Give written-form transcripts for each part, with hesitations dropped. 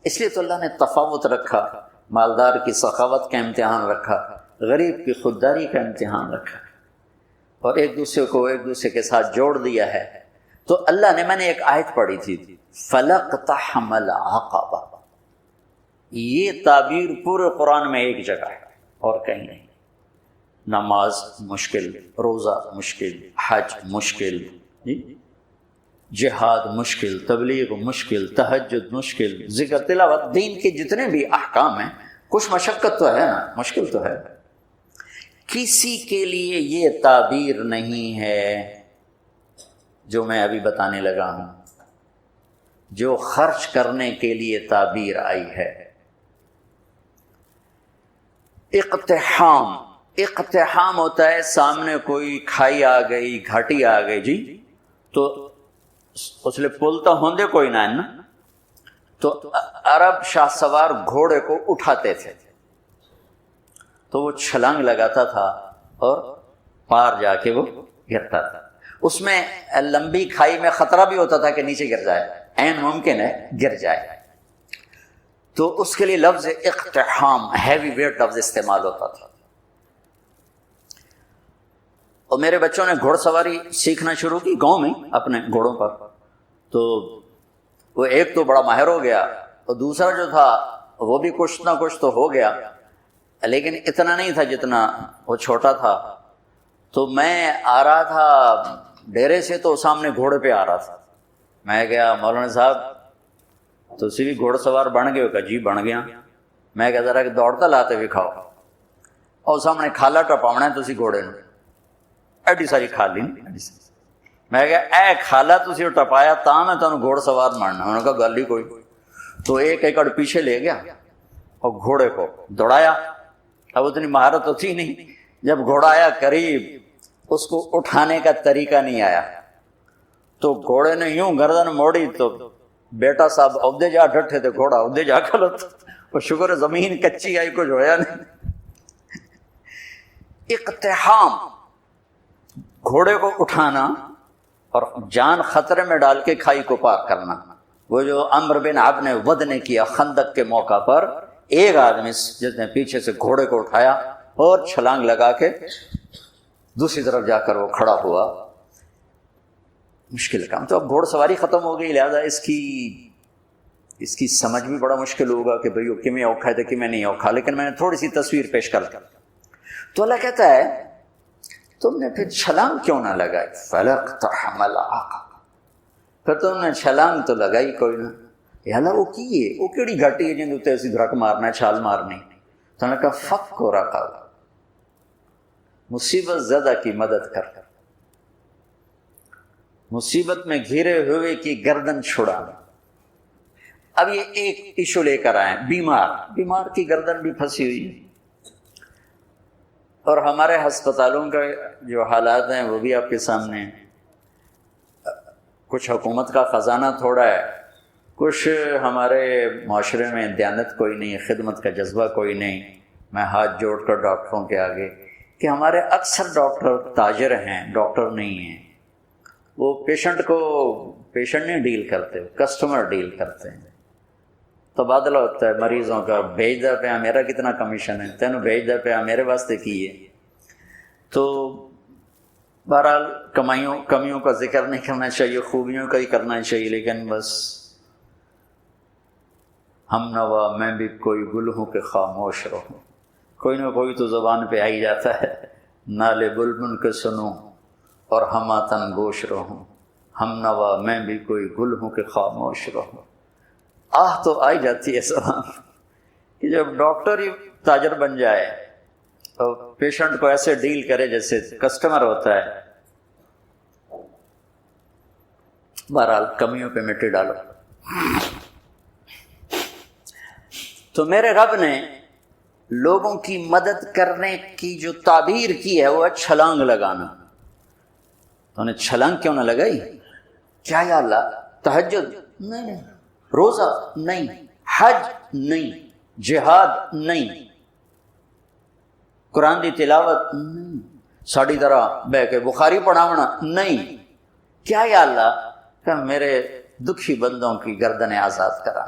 اس لیے تو اللہ نے تفاوت رکھا، مالدار کی سخاوت کا امتحان رکھا، غریب کی خودداری کا امتحان رکھا، اور ایک دوسرے کو ایک دوسرے کے ساتھ جوڑ دیا ہے۔ تو اللہ نے، میں نے ایک آیت پڑھی تھی، فَلَقْتَحَمَ الْعَقَبَةَ، یہ تعبیر پورے قرآن میں ایک جگہ ہے اور کہیں نہیں۔ نماز مشکل، روزہ مشکل، حج مشکل، جہاد مشکل، تبلیغ مشکل، تہجد مشکل، ذکر تلاوت، دین کے جتنے بھی احکام ہیں کچھ مشقت تو ہے نا، مشکل تو ہے۔ کسی کے لیے یہ تعبیر نہیں ہے جو میں ابھی بتانے لگا ہوں، جو خرچ کرنے کے لیے تعبیر آئی ہے۔ اقتحام، اقتحام ہوتا ہے سامنے کوئی کھائی آ گئی، گھاٹی آ گئی جی، تو اس لیے پل تو ہوندے کوئی نہ ہے نا، تو عرب شاہ سوار گھوڑے کو اٹھاتے تھے تو وہ چھلانگ لگاتا تھا اور پار جا کے وہ گرتا تھا۔ اس میں لمبی کھائی میں خطرہ بھی ہوتا تھا کہ نیچے گر جائے، عین ممکن ہے گر جائے، تو اس کے لیے لفظ اقتحام، ہیوی ویٹ لفظ استعمال ہوتا تھا۔ اور میرے بچوں نے گھوڑ سواری سیکھنا شروع کی گاؤں میں اپنے گھوڑوں پر، تو وہ ایک تو بڑا ماہر ہو گیا اور دوسرا جو تھا وہ بھی کچھ نہ کچھ تو ہو گیا، لیکن اتنا نہیں تھا جتنا وہ چھوٹا تھا۔ تو میں آ رہا تھا ڈیرے سے، تو سامنے گھوڑے پہ آ رہا تھا، میں گیا مولانا صاحب تو اسی بھی گھوڑ سوار بن گئے؟ کہا جی بن گیا۔ میں کہا ذرا کہ دوڑتا لاتے بھی کھاؤ، اور سامنے کھالا ٹپاؤنا ہے تسی گھوڑے نے، ایڈی ساری کھالی نہیں۔ میں کہا اے کھالا تسی ٹپایا تاں میں تانوں گھوڑ سوار ماننا۔ انہوں نے کہا گل ہی کوئی۔ تو ایک ایکڑ پیچھے لے گیا اور گھوڑے کو دوڑایا۔ اب اتنی مہارت تو تھی نہیں، جب گھوڑا آیا قریب، اس کو اٹھانے کا طریقہ نہیں آیا، تو گھوڑے نے یوں گردن موڑی تو بیٹا صاحب عہدے جا ڈٹھے تھے، گھوڑا عہدے جا کھلوتا، اور شکر ہے زمین کچی آئی، کچھ ہویا نہیں۔ اقتحام، گھوڑے کو اٹھانا اور جان خطرے میں ڈال کے کھائی کو پار کرنا۔ وہ جو عمرو بن عبد نے ود نے کیا خندق کے موقع پر، ایک آدمی جس نے پیچھے سے گھوڑے کو اٹھایا اور چھلانگ لگا کے دوسری طرف جا کر وہ کھڑا ہوا۔ مشکل کام۔ تو اب گھوڑ سواری ختم ہو گئی، لہذا اس کی سمجھ بھی بڑا مشکل ہوگا کہ بھئی کہ میں اوکھا ہے کہ میں نہیں اوکھا، لیکن میں نے تھوڑی سی تصویر پیش کر دی۔ تو اللہ کہتا ہے تم نے پھر چھلانگ کیوں نہ لگائی؟ فَلَقْتَحَمَ الْعَقَبَةَ، پھر تم نے چھلانگ تو لگائی کوئی نہ۔ یا اللہ وہ کی ہے، وہ کیڑی گھاٹی ہے جن تے اسی دھرک مارنا ہے، چھال مارنی۔ تو انہوں نے کہا فک کو رکھا، مصیبت زدہ کی مدد کر، مصیبت میں گھرے ہوئے کی گردن چھڑانا۔ اب یہ ایک ایشو لے کر آئے، بیمار کی گردن بھی پھنسی ہوئی ہے، اور ہمارے ہسپتالوں کا جو حالات ہیں وہ بھی آپ کے سامنے ہیں۔ کچھ حکومت کا خزانہ تھوڑا ہے، کچھ ہمارے معاشرے میں دیانت کوئی نہیں، خدمت کا جذبہ کوئی نہیں۔ میں ہاتھ جوڑ کر ڈاکٹروں کے آگے کہ ہمارے اکثر ڈاکٹر تاجر ہیں، ڈاکٹر نہیں ہیں۔ وہ پیشنٹ نہیں ڈیل کرتے، کسٹمر ڈیل کرتے ہیں۔ تبادلہ ہوتا ہے مریضوں کا، بھیج دے پہ میرا کتنا کمیشن ہے، تینوں بھیج دے پہ میرے واسطے کی ہے۔ تو بہرحال کمیوں کا ذکر نہیں کرنا چاہیے، خوبیوں کا ہی کرنا چاہیے، لیکن بس ہم نوا میں بھی کوئی گل ہوں کہ خاموش رہوں، کوئی نہ کوئی تو زبان پہ آ ہی جاتا ہے۔ نالے بلبل کے سنوں اور ہماتن گوش رہوں، ہم نوا میں بھی کوئی گل ہوں کہ خاموش رہوں۔ آہ تو آئی جاتی ہے زبان کہ جب ڈاکٹر ہی تاجر بن جائے اور پیشنٹ کو ایسے ڈیل کرے جیسے کسٹمر ہوتا ہے۔ بہرحال کمیوں پہ مٹی ڈالو۔ تو میرے رب نے لوگوں کی مدد کرنے کی جو تعبیر کی ہے وہ ہے چھلانگ لگانا۔ تو انہیں چھلانگ کیوں نہ لگائی؟ کیا یا اللہ؟ تہجد نہیں، روزہ نہیں، حج نہیں، جہاد نہیں، قرآن دی تلاوت نہیں، ساڑی طرح بہ کے بخاری پڑھاونا نہیں۔ کیا یا اللہ کہ میرے دکھی بندوں کی گردنیں آزاد کرا۔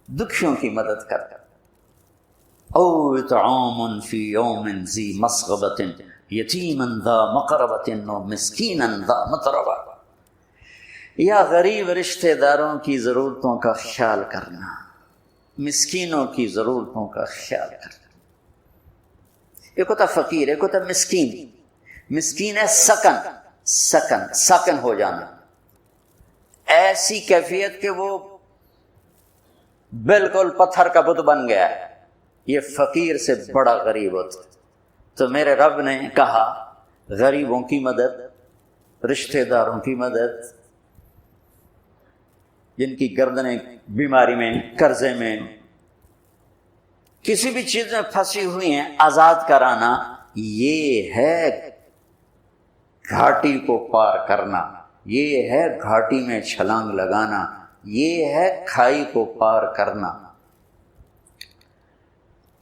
دکھیوں کی مدد کر، او اطعام فی یوم ذی مسغبۃ یتیما ذا مقربۃ و مسکینا ذا متربہ، یا غریب رشتہ داروں کی ضرورتوں کا خیال کرنا، مسکینوں کی ضرورتوں کا خیال کرنا۔ ایک ہوتا فقیر، ایک ہوتا مسکین۔ مسکین ہے سکن ہو جانا، ایسی کیفیت کہ وہ بالکل پتھر کا بت بن گیا ہے، یہ فقیر سے بڑا غریب ہوتا۔ تو میرے رب نے کہا غریبوں کی مدد، رشتہ داروں کی مدد، جن کی گردنیں بیماری میں، قرضے میں، کسی بھی چیز میں پھنسی ہوئی ہیں، آزاد کرانا، یہ ہے گھاٹی کو پار کرنا، یہ ہے گھاٹی میں چھلانگ لگانا، یہ ہے کھائی کو پار کرنا۔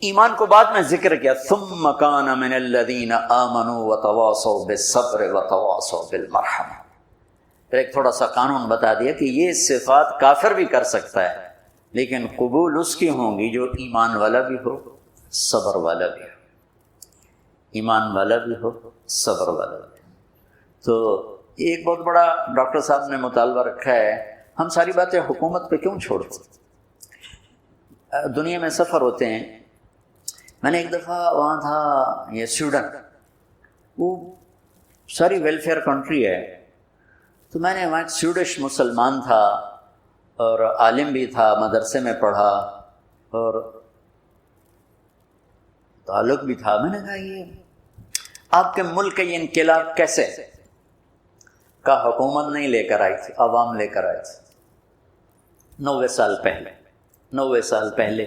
ایمان کو بعد میں ذکر کیا، ثم کان من الذین آمنوا وتواصوا بالصبر وتواصوا بالمرحمہ۔ پھر ایک تھوڑا سا قانون بتا دیا کہ یہ صفات کافر بھی کر سکتا ہے، لیکن قبول اس کی ہوں گی جو ایمان والا بھی ہو، صبر والا بھی ہو، ایمان والا بھی ہو، صبر والا بھی ہو۔ تو ایک بہت بڑا ڈاکٹر صاحب نے مطالبہ رکھا ہے، ہم ساری باتیں حکومت پہ کیوں چھوڑتے؟ دنیا میں سفر ہوتے ہیں، میں نے ایک دفعہ وہاں تھا یہ سویڈن، وہ ساری ویلفیئر کنٹری ہے، تو میں نے وہاں ایک سویڈش مسلمان تھا اور عالم بھی تھا، مدرسے میں پڑھا اور تعلق بھی تھا۔ میں نے کہا یہ آپ کے ملک کا یہ انقلاب کیسے؟ کا حکومت نہیں لے کر آئی تھی، عوام لے کر آئی تھی۔ 90 سال پہلے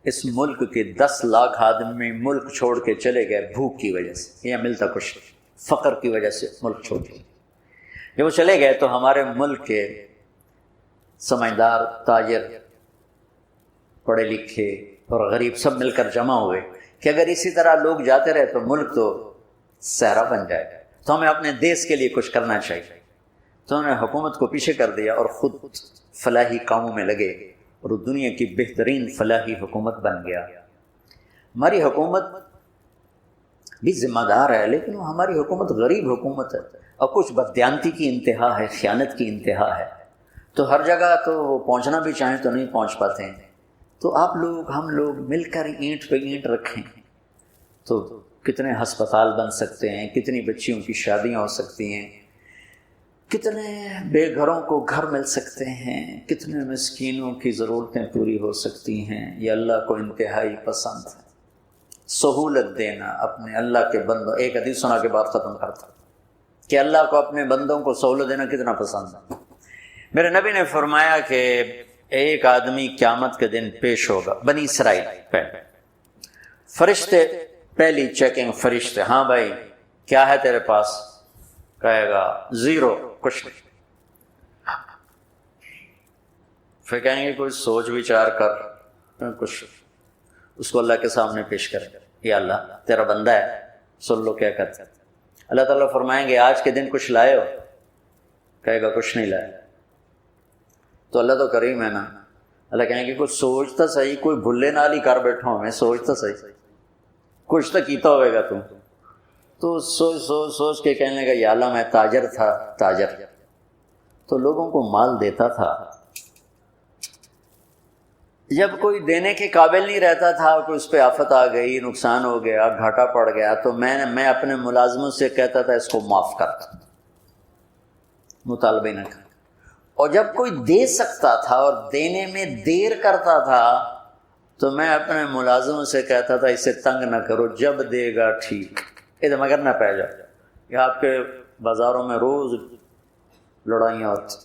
اس ملک کے 10 لاکھ آدمی ملک چھوڑ کے چلے گئے بھوک کی وجہ سے، یہ ملتا کچھ فقر کی وجہ سے ملک چھوڑ کے جب وہ چلے گئے تو ہمارے ملک کے سمجھدار، تاجر، پڑھے لکھے اور غریب سب مل کر جمع ہوئے کہ اگر اسی طرح لوگ جاتے رہے تو ملک تو صحرا بن جائے گا، تو ہمیں اپنے دیس کے لیے کچھ کرنا چاہیے۔ تو انہوں نے حکومت کو پیچھے کر دیا اور خود فلاحی کاموں میں لگے اور وہ دنیا کی بہترین فلاحی حکومت بن گیا۔ ہماری حکومت بھی ذمہ دار ہے، لیکن وہ ہماری حکومت غریب حکومت ہے اور کچھ بددیانتی کی انتہا ہے، خیانت کی انتہا ہے، تو ہر جگہ تو وہ پہنچنا بھی چاہیں تو نہیں پہنچ پاتے ہیں۔ تو آپ لوگ، ہم لوگ مل کر اینٹ پہ اینٹ رکھیں تو کتنے ہسپتال بن سکتے ہیں، کتنی بچیوں کی شادیاں ہو سکتی ہیں، کتنے بے گھروں کو گھر مل سکتے ہیں، کتنے مسکینوں کی ضرورتیں پوری ہو سکتی ہیں۔ یہ اللہ کو انتہائی پسند ہے، سہولت دینا اپنے اللہ کے بندوں۔ ایک حدیث سنا کے بعد ختم کرتا کہ اللہ کو اپنے بندوں کو سہولت دینا کتنا پسند ہے۔ میرے نبی نے فرمایا کہ ایک آدمی قیامت کے دن پیش ہوگا، بنی اسرائیل پہ فرشتے، پہلی چیکنگ فرشتے، ہاں بھائی کیا ہے تیرے پاس؟ کہے گا زیرو، کچھ نہیں۔ پھر کہیں گے کوئی سوچ وچار کر کچھ، اس کو اللہ کے سامنے پیش کر، یا اللہ تیرا بندہ ہے، سن لو کیا کرتا ہے۔ اللہ تعالیٰ فرمائیں گے آج کے دن کچھ لائے ہو؟ کہے گا کچھ نہیں لائے۔ تو اللہ تو کریم ہے نا، اللہ کہیں گے کچھ سوچتا صحیح، کوئی بھلے نال ہی کر بیٹھا ہوں میں، سوچتا صحیح، کچھ تو کیتا ہوئے گا تم۔ تو سوچ کے کہنے لگا یا اللہ میں تاجر تھا، تاجر تو لوگوں کو مال دیتا تھا، جب کوئی دینے کے قابل نہیں رہتا تھا، کوئی اس پہ آفت آ گئی، نقصان ہو گیا، گھاٹا پڑ گیا، تو میں اپنے ملازموں سے کہتا تھا اس کو معاف کر دو، مطالبہ نہ کر۔ اور جب کوئی دے سکتا تھا اور دینے میں دیر کرتا تھا تو میں اپنے ملازموں سے کہتا تھا اسے تنگ نہ کرو، جب دے گا ٹھیک، ادھر مگر نہ پہ جائے۔ یہ آپ کے بازاروں میں روز لڑائیاں ہوتی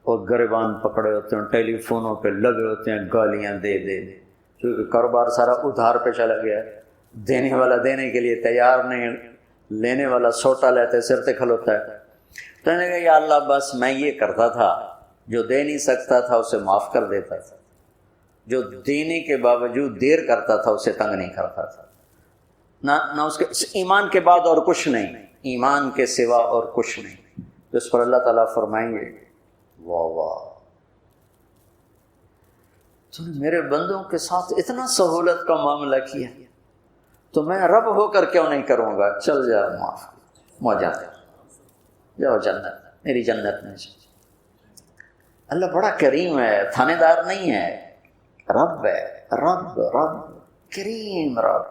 اور گریبان پکڑے ہوتے ہیں، ٹیلی فونوں پہ لگے ہوتے ہیں، گالیاں دے دے، کیونکہ کاروبار سارا ادھار پہ چلا گیا ہے، دینے والا دینے کے لیے تیار نہیں، لینے والا سوٹا لیتے سر تے کھلوتا ہے۔ تو نے کہا یا اللہ بس میں یہ کرتا تھا، جو دے نہیں سکتا تھا اسے معاف کر دیتا تھا، جو دینے کے باوجود دیر کرتا تھا اسے تنگ نہیں کرتا تھا، نہ اس کے ایمان کے بعد اور کچھ نہیں، ایمان کے سوا اور کچھ نہیں۔ تو اس پر اللہ تعالیٰ فرمائیں گے واہ واہ۔ تو نے میرے بندوں کے ساتھ اتنا سہولت کا معاملہ کیا، تو میں رب ہو کر کیوں نہیں کروں گا؟ چل جا، معاف موجہ جاؤ جنت، میری جنت میں جاؤ۔ اللہ بڑا کریم ہے، تھانے دار نہیں ہے، رب ہے، رب رب کریم رب۔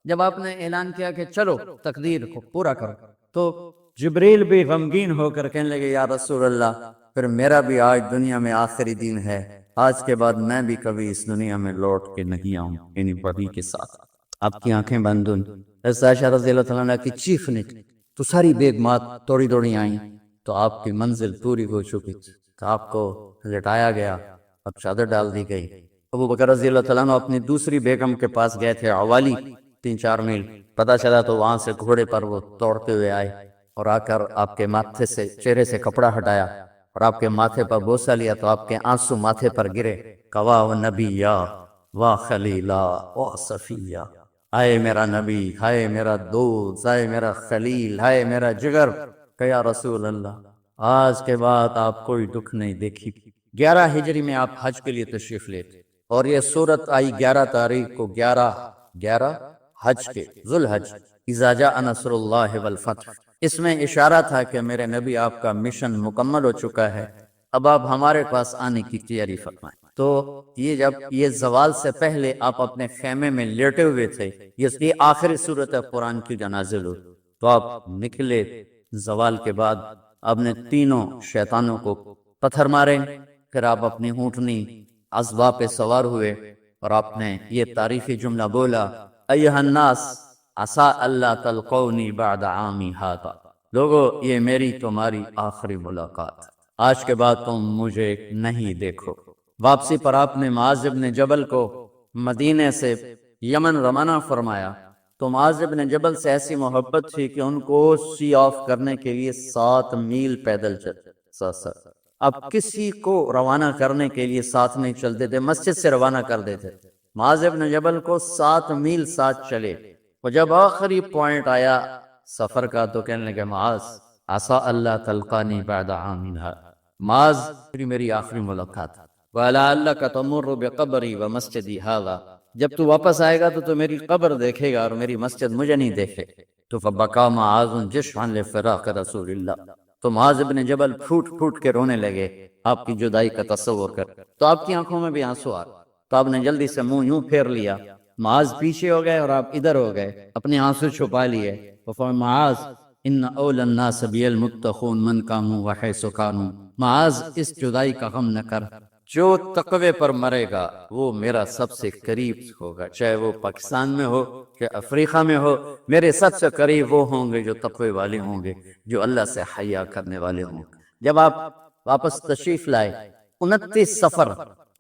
جب آپ نے اعلان کیا کہ چلو تقدیر کو پورا کرو، تو جبریل بھی غمگین ہو کر کہنے لگے یا رسول اللہ، پھر میرا بھی آج دنیا میں آخری دن ہے، آج کے بعد میں بھی کبھی اس دنیا میں لوٹ کے نہیں آؤں، یعنی وحی کے ساتھ۔ آپ کی آنکھیں بند ہوئیں، حضرت عائشہ رضی اللہ تعالیٰ عنہ کی چیخ نکلی تو ساری بیگمات توڑی دوڑی آئیں، تو آپ کی منزل پوری ہو چکی تھی، تو آپ کو لٹایا گیا اور چادر ڈال دی گئی۔ ابو بکر رضی اللہ تعالیٰ عنہ اپنی دوسری بیگم کے پاس گئے تھے، عوالی، 3-4 میل پتہ چلا، تو وہاں سے گھوڑے پر وہ توڑتے ہوئے آئے اور آ کر آپ کے ماتھے سے، چہرے سے کپڑا ہٹایا اور آپ کے ماتھے پر بوسہ لیا، تو آپ کے آنسو ماتھے پر گرے۔ کوا و نبیہ و خلیلہ و صفیہ، ہائے میرا نبی، ہائے میرا دوست، ہائے میرا خلیل، ہائے میرا جگر، کہ یا رسول اللہ آج کے بعد آپ کوئی دکھ نہیں دیکھی۔ 11 ہجری میں آپ حج کے لیے تشریف لے تھے، اور یہ صورت آئی 11 تاریخ کو، 11 حج کے، ذوالحج، اذا جاء نصر اللہ والفتح۔ اس میں اشارہ تھا کہ میرے نبی آپ کا مشن مکمل ہو چکا ہے، اب آپ ہمارے پاس آنے کی تیاری فرمائیں۔ تو یہ جب یہ زوال سے پہلے آپ اپنے خیمے میں لیٹے ہوئے تھے، یہ آخری صورت قرآن کی جو نازل ہوئی، تو آپ نکلے زوال کے بعد، آپ نے تینوں شیطانوں کو پتھر مارے، پھر آپ اپنی اونٹنی اسبا پہ سوار ہوئے اور آپ نے یہ تاریخی جملہ بولا، ایھا الناس عسیٰ اللہ تلقونی بعد عامی ھذا، لوگو یہ میری تمہاری آخری ملاقات، آج کے بعد تم مجھے نہیں دیکھو۔ واپسی پر آپ نے معاذ بن جبل کو مدینے سے یمن روانہ فرمایا، تو معاذ بن جبل سے ایسی محبت تھی کہ ان کو سی آف کرنے کے لیے 7 میل پیدل چلتے۔ اب کسی کو روانہ کرنے کے لیے ساتھ نہیں چلتے تھے، مسجد سے روانہ کر دیتے۔ معاذ بن جبل کو 7 میل ساتھ چلے، اور جب آخری پوائنٹ آیا سفر کا، تو کہنے لگے معاذ عسیٰ اللہ تلقانی بعد عام ھذا، معاذ میری آخری ملاقات، وَلَعَلَّكَ تَمُرُّ بِقَبْرِي وَمَسْجِدِي ھذا، جب تو واپس آئے گا تو میری قبر دیکھے گا اور میری مسجد مجھے نہیں دیکھے۔ تو فَبَكَىٰ مُعَاذٌ جِشْعًا لِفِرَاقِ رسول اللہ، تو معاذ بن جبل پھوٹ پھوٹ کے رونے لگے آپ کی جدائی کا تصور کر، تو آپ کی آنکھوں میں بھی آنسو آ، تو آپ نے جلدی سے منہ یوں پھیر لیا، معاذ پیچھے ہو گئے اور آپ ادھر ہو گئے، اپنے آنسو چھپا لیے، وفرمایا معاذ ان اول الناس بی المتقون من کانوا وحیث کانوا، معاذ اس جدائی کا غم نہ کر، جو تقوی پر مرے گا وہ میرا سب سے قریب ہوگا، چاہے وہ پاکستان میں ہو کہ افریقہ میں ہو، میرے سب سے قریب وہ ہوں گے جو تقوی والے ہوں گے، جو اللہ سے حیا کرنے والے ہوں گے۔ جب آپ واپس تشریف لائے 29 صفر،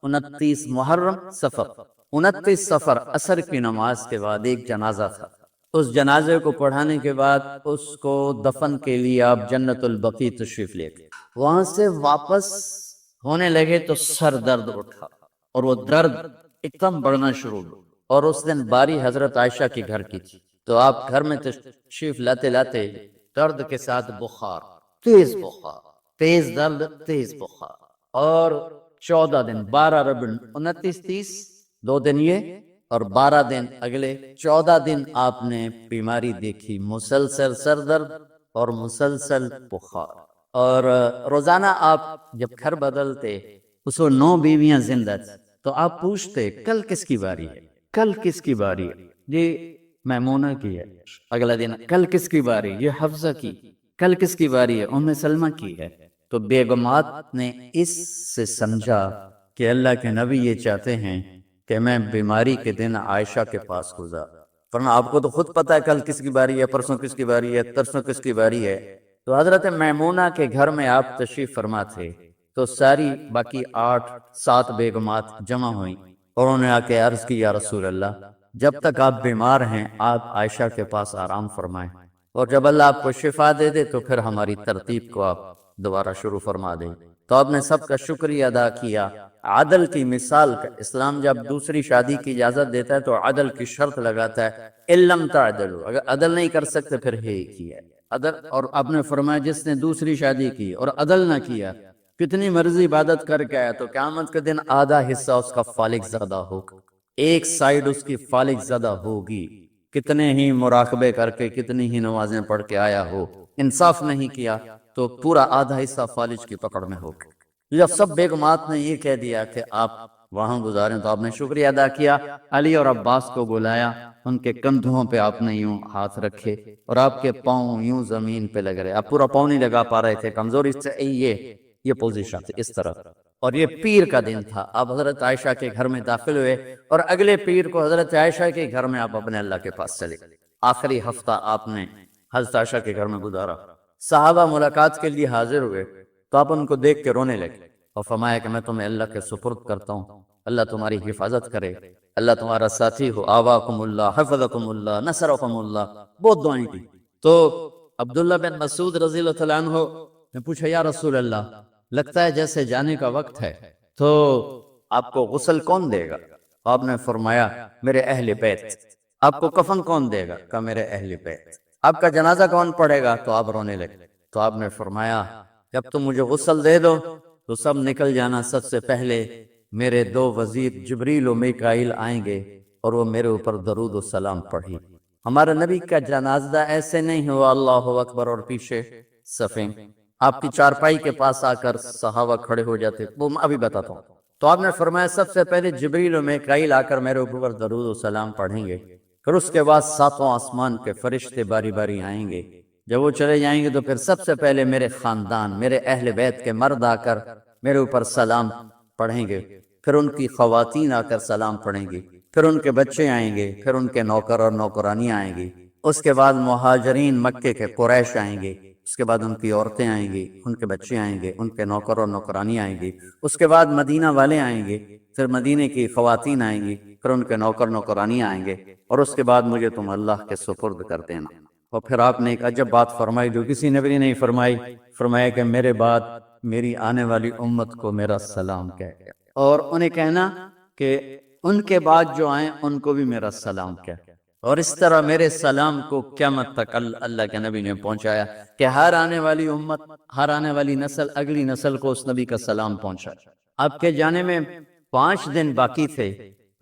29 محرم صفر، 29 صفر عصر کی نماز کے بعد ایک جنازہ تھا، اس جنازے کو پڑھانے کے بعد اس کو دفن کے لیے آپ جنت البقیع تشریف لے گئے، وہاں سے واپس ہونے لگے تو سر درد اٹھا، اور وہ درد ایک دم بڑھنا شروع ہوا، اور اس دن باری حضرت عائشہ کے گھر کی تھی، تو آپ گھر میں تشریف لاتے لاتے درد کے ساتھ بخار، تیز بخار، تیز درد، تیز بخار، اور 14 دن، 12 ربیع 29 30 2 دن یہ، اور 12 دن اگلے 14 دن آپ نے بیماری دیکھی، مسلسل سر درد اور مسلسل بخار، اور روزانہ آپ جب گھر بدلتے اس کو 9 بیویاں زندہ تھیں، تو آپ پوچھتے کل کس کی باری ہے، کل کس کی باری ہے، جی میمونہ کی ہے، اگلا دن کل کس کی باری، یہ حفصہ کی، کل کس کی باری ہے، ام سلمہ کی ہے۔ تو بیگمات نے اس سے سمجھا کہ اللہ کے نبی یہ چاہتے ہیں کہ میں بیماری کے دن عائشہ کے پاس گزار، ورنہ آپ کو تو خود پتا ہے کل کس کی باری ہے، پرسوں کس کی باری ہے، ترسوں کس کی باری ہے۔ تو حضرت میمونہ کے گھر میں آپ تشریف فرما تھے، تو ساری باقی 8-7 بیگمات جمع ہوئیں، اور انہوں نے آ کے عرض کی یا رسول اللہ جب تک آپ بیمار ہیں آپ عائشہ کے پاس آرام فرمائیں، اور جب اللہ آپ کو شفا دے دے تو پھر ہماری ترتیب کو آپ دوبارہ شروع فرما دیں۔ تو آپ نے سب کا شکریہ ادا کیا، عدل کی مثال کا، اسلام جب دوسری شادی کی اجازت دیتا ہے تو عدل کی شرط لگاتا ہے، علم تعدلوا، اگر عدل نہیں کر سکتے پھر ہے کی ہے عدل، اور آپ نے فرمایا جس نے دوسری شادی کی اور عدل نہ کیا کتنی مرضی عبادت کر کے آیا تو قیامت کے دن آدھا حصہ اس کا فالق زدہ ہوگا، ایک سائیڈ اس کی فالق زدہ ہوگی، کتنے ہی مراقبے کر کے کتنی ہی نمازیں پڑھ کے آیا ہو، انصاف نہیں کیا تو پورا آدھا حصہ فالج کی پکڑ میں ہوگا۔ جب سب بیگمات نے یہ کہہ دیا کہ آپ وہاں گزاریں تو آپ نے شکریہ ادا کیا، علی اور عباس کو بلایا، ان کے کندھوں پہ آپ نے یوں ہاتھ رکھے اور آپ کے پاؤں یوں زمین پہ لگ رہے، آپ پورا پاؤں نہیں لگا پا رہے تھے، کمزوری سے یہ پوزیشن تھی اس طرح۔ اور یہ پیر کا دن تھا، آپ حضرت عائشہ کے گھر میں داخل ہوئے اور اگلے پیر کو حضرت عائشہ کے گھر میں آپ اپنے اللہ کے پاس چلے۔ آخری ہفتہ آپ نے حضرت عائشہ کے گھر میں گزارا۔ صحابہ ملاقات کے لیے حاضر ہوئے تو آپ ان کو دیکھ کے رونے لگے اور فرمایا کہ میں تمہیں اللہ کے سپرد کرتا ہوں، اللہ تمہاری حفاظت کرے، اللہ تمہارا ساتھی ہو، آواکم اللہ، حفظکم اللہ، نصرکم اللہ، بہت دعائیں کی۔ تو عبداللہ بن مسعود رضی اللہ تعالیٰ عنہ نے پوچھا یا رسول اللہ، لگتا ہے جیسے جانے کا وقت ہے، تو آپ کو غسل کون دے گا؟ آپ نے فرمایا میرے اہل بیت۔ آپ کو کفن کون دے گا؟ کہ میرے اہل بیت۔ آپ کا جنازہ کون پڑھے گا؟ تو آپ رونے لگے۔ تو آپ نے فرمایا جب تم مجھے غسل دے دو تو سب نکل جانا، سب سے پہلے میرے دو وزیر جبریل و میکائیل آئیں گے اور وہ میرے اوپر درود و سلام پڑھی۔ ہمارا نبی کا جنازہ ایسے نہیں ہوا اللہ اکبر اور پیچھے صفیں، آپ کی چارپائی کے پاس آ کر صحابہ کھڑے ہو جاتے، وہ میں ابھی بتاتا ہوں۔ تو آپ نے فرمایا سب سے پہلے جبریل و میکائیل آ کر میرے اوپر درود و سلام پڑھیں گے، پھر اس کے بعد ساتوں آسمان کے فرشتے باری باری آئیں گے۔ جب وہ چلے جائیں گے تو پھر سب سے پہلے میرے خاندان، میرے اہل بیت کے مرد آ کر میرے اوپر سلام پڑھیں گے، پھر ان کی خواتین آ کر سلام پڑھیں گی، پھر ان کے بچے آئیں گے، پھر ان کے نوکر اور نوکرانی آئیں گی، اس کے بعد مہاجرین مکے کے قریش آئیں گے، اس کے بعد ان کی عورتیں آئیں گی، ان کے بچے آئیں گے، ان کے نوکر اور نوکرانی آئیں گی، اس کے بعد مدینہ والے آئیں گے، پھر مدینے کی خواتین آئیں گی، پھر ان کے نوکر نوکرانی آئیں گے، اور اس کے بعد مجھے تم اللہ کے سپرد کر دینا۔ اور پھر آپ نے ایک عجب بات فرمائی جو کسی نبی نے نہیں فرمائی، فرمایا کہ میرے بعد میری آنے والی امت کو میرا سلام کہے، اور انہیں کہنا کہ ان کے بعد جو آئیں ان کو بھی میرا سلام کہے، اور اس طرح میرے سلام کو قیامت تک اللہ کے نبی نے پہنچایا کہ ہر آنے والی امت، ہر آنے والی نسل، اگلی نسل کو اس نبی کا سلام پہنچایا۔ آپ کے جانے میں 5 دن باقی تھے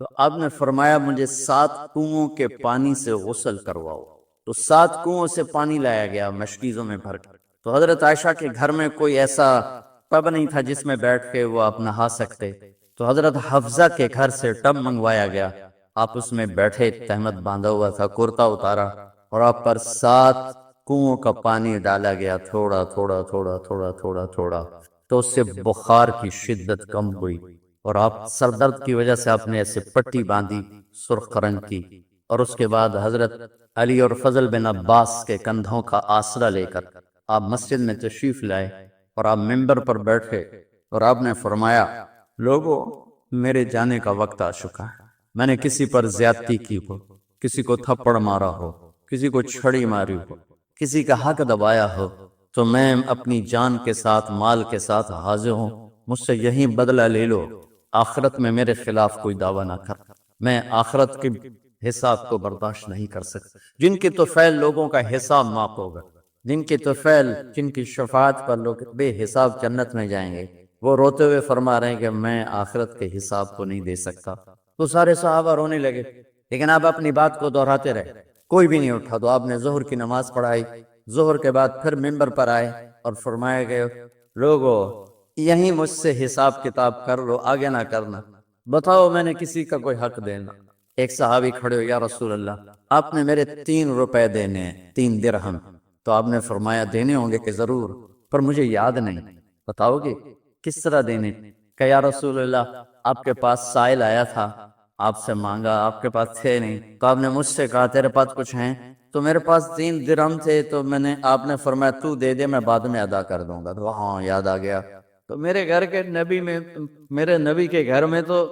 تو آپ نے فرمایا مجھے 7 کنووں کے پانی سے غسل کرواؤ، تو 7 کنووں سے پانی لایا گیا مشکیزوں میں بھر کر۔ تو حضرت عائشہ کے گھر میں کوئی ایسا ٹب نہیں تھا جس میں بیٹھ کے وہ آپ نہا سکتے، تو حضرت حفصہ کے گھر سے ٹب منگوایا گیا، آپ اس میں بیٹھے، تہمت باندھا ہوا تھا، کرتا اتارا، اور آپ پر 7 کنووں کا پانی ڈالا گیا، تھوڑا تھوڑا تھوڑا تھوڑا تھوڑا تھوڑا، تو اس سے بخار کی شدت کم ہوئی، اور آپ سر درد کی وجہ سے آپ نے ایسے پٹی باندھی سرخ رنگ کی، اور اس کے بعد حضرت علی اور فضل بن عباس کے کندھوں کا آسرا لے کر آپ مسجد میں تشریف لائے، اور آپ ممبر پر بیٹھے اور آپ نے فرمایا لوگوں میرے جانے کا وقت آ چکا ہے، میں نے کسی پر زیادتی کی ہو، کسی کو تھپڑ مارا ہو، کسی کو چھڑی ماری ہو، کسی کا حق دبایا ہو، تو میں اپنی جان کے ساتھ، مال کے ساتھ حاضر ہوں، مجھ سے یہیں بدلہ لے لو، آخرت میں میرے خلاف کوئی دعویٰ نہ کر، میں آخرت کے حساب کو برداشت نہیں کر سکتا۔ جن کی طفیل لوگوں کا حساب معاف ہوگا، جن کی طفیل، جن کی شفاعت پر لوگ بے حساب جنت میں جائیں گے، وہ روتے ہوئے فرما رہے ہیں کہ میں آخرت کے حساب کو نہیں دے سکتا۔ تو سارے صحابہ رونے لگے، لیکن آپ اپنی بات کو دہراتے رہے، کوئی بھی نہیں اٹھا۔ تو آپ نے ظہر کی نماز پڑھائی، ظہر کے بعد پھر ممبر پر آئے اور فرمایا کہ لوگوں یہیں مجھ سے حساب کتاب کر لو، آگے نہ کرنا، بتاؤ میں نے کسی کا کوئی حق دینا۔ ایک صحابی کھڑے ہو، یا رسول اللہ آپ نے میرے 3 روپے دینے ہیں، 3 درہم۔ تو آپ نے فرمایا دینے ہوں گے کہ ضرور، پر مجھے یاد نہیں، بتاؤ گے کس طرح دینے؟ کہ یا رسول اللہ آپ کے پاس سائل آیا تھا، آپ سے مانگا، آپ کے پاس تھے نہیں، تو آپ نے مجھ سے کہا تیرے پاس کچھ ہیں؟ تو میرے پاس 3 درہم تھے، تو آپ نے فرمایا تو دے دے، میں بعد میں ادا کر دوں گا۔ تو ہاں یاد آ گیا، تو میرے گھر کے نبی میں، میرے نبی کے گھر میں تو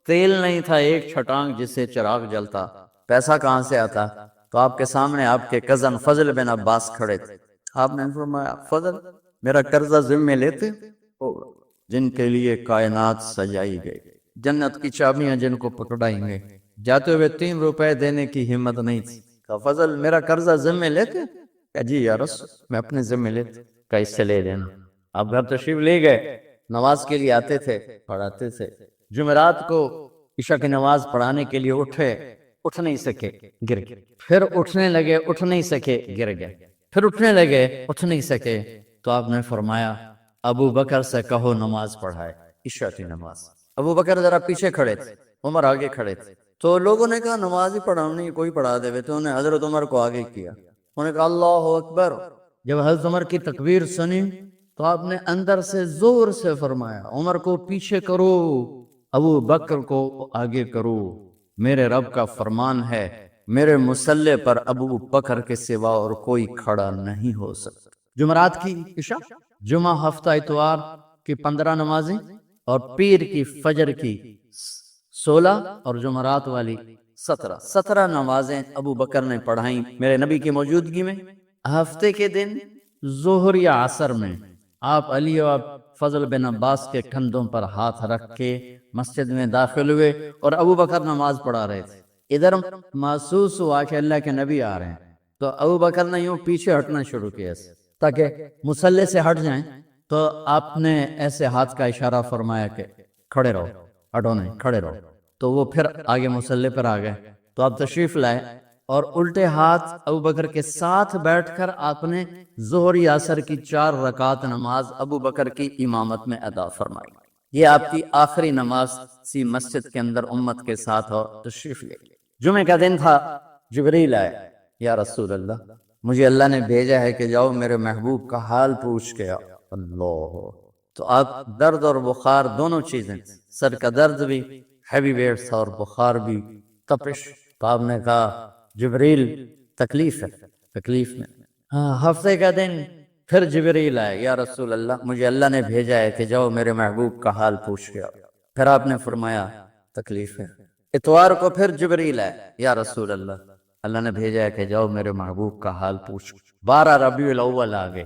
تیل نہیں تھا ایک چھٹانگ جس سے چراغ جلتا، پیسہ کہاں سے آتا؟ تو آپ کے سامنے آپ کے کزن فضل بن عباس کھڑے تھے، آپ نے فرمایا فضل میرا قرضہ ذمہ لیتے ہو؟ جن کے لیے کائنات سجائی گئی، جنت کی چابیاں جن کو پکڑائیں گے، جاتے ہوئے 3 روپے دینے کی ہمت نہیں تھی۔ کہا فضل میرا قرضہ ذمہ لیتے؟ کہا جی یا رسول میں اپنے ذمہ لیتے۔ کہا اس سے لے لینا۔ آپ گھر تشریف لے گئے، نماز کے لیے آتے تھے، پڑھاتے تھے۔ جمعرات کو عشاء کی نماز پڑھانے کے لیے اٹھے، اٹھ نہیں سکے، گر گئے۔ پھر اٹھنے لگے، اٹھ نہیں سکے، گر گئے۔ پھر اٹھنے لگے، اٹھ نہیں سکے، تو آپ نے فرمایا ابو بکر سے کہو نماز پڑھائے، عشاء کی نماز۔ ابو بکر ذرا پیچھے کھڑے تھے، عمر آگے کھڑے تھے۔ تو لوگوں نے کہا نماز ہی پڑھانی، کوئی پڑھا دے۔ تو انہیں حضرت عمر کو آگے کیا، انہوں نے کہا اللہ اکبر۔ جب حضرت عمر کی تکبیر سنی تو آپ نے اندر سے زور سے فرمایا عمر کو پیچھے کرو، ابو بکر کو آگے کرو، میرے رب کا فرمان ہے میرے مصلی پر ابو بکر کے سوا اور کوئی کھڑا نہیں ہو سکتا۔ جمعرات کی عشاء، جمعہ ہفتہ اتوار کی 15 نمازیں، اور پیر کی فجر کی 16 اور جمعرات والی 17 نمازیں ابو بکر نے پڑھائیں میرے نبی کی موجودگی میں۔ ہفتے کے دن ظہر یا عصر میں آپ علی اور فضل بن عباس کے کندھوں پر ہاتھ رکھ کے مسجد میں داخل ہوئے اور ابو بکر نماز پڑھا رہے تھے۔ ادھر محسوس ہوا کہ اللہ کے نبی آ رہے ہیں، تو ابو بکر نے یوں پیچھے ہٹنا شروع کیا تاکہ مصلی سے ہٹ جائیں۔ تو آپ نے ایسے ہاتھ کا اشارہ فرمایا کہ کھڑے رہو، ہٹو نہیں، کھڑے رہو۔ تو وہ پھر آگے مصلی پر آ گئے۔ تو آپ تشریف لائے اور الٹے ہاتھ ابو بکر کے ساتھ بیٹھ کر آپ نے ظہر یا عصر کی 4 رکعت نماز ابو بکر کی امامت میں ادا فرمائی۔ یہ آپ کی آخری نماز سی مسجد کے اندر امت کے ساتھ اور تشریف لے۔ جمعہ کا دن تھا، جبریل آئے، یا رسول اللہ مجھے اللہ نے بھیجا ہے کہ جاؤ میرے محبوب کا حال پوچھ کے آؤ۔ اللہ، تو آپ درد اور بخار دونوں چیزیں، سر کا درد بھی ہیوی ویٹ تھا اور بخار بھی، تپش۔ تو آپ نے کہا جبریل تکلیف ہے، تکلیف میں۔ ہفتے کا دن پھر جبریل آئے، یا رسول اللہ مجھے اللہ نے بھیجا ہے کہ جاؤ میرے محبوب کا حال پوچھ کے آؤ۔ پھر آپ نے فرمایا تکلیف ہے۔ اتوار کو پھر جبریل آئے، یا رسول اللہ اللہ نے بھیجا ہے کہ جاؤ میرے محبوب کا حال پوچھ۔ 12 ربیع الاول آگے،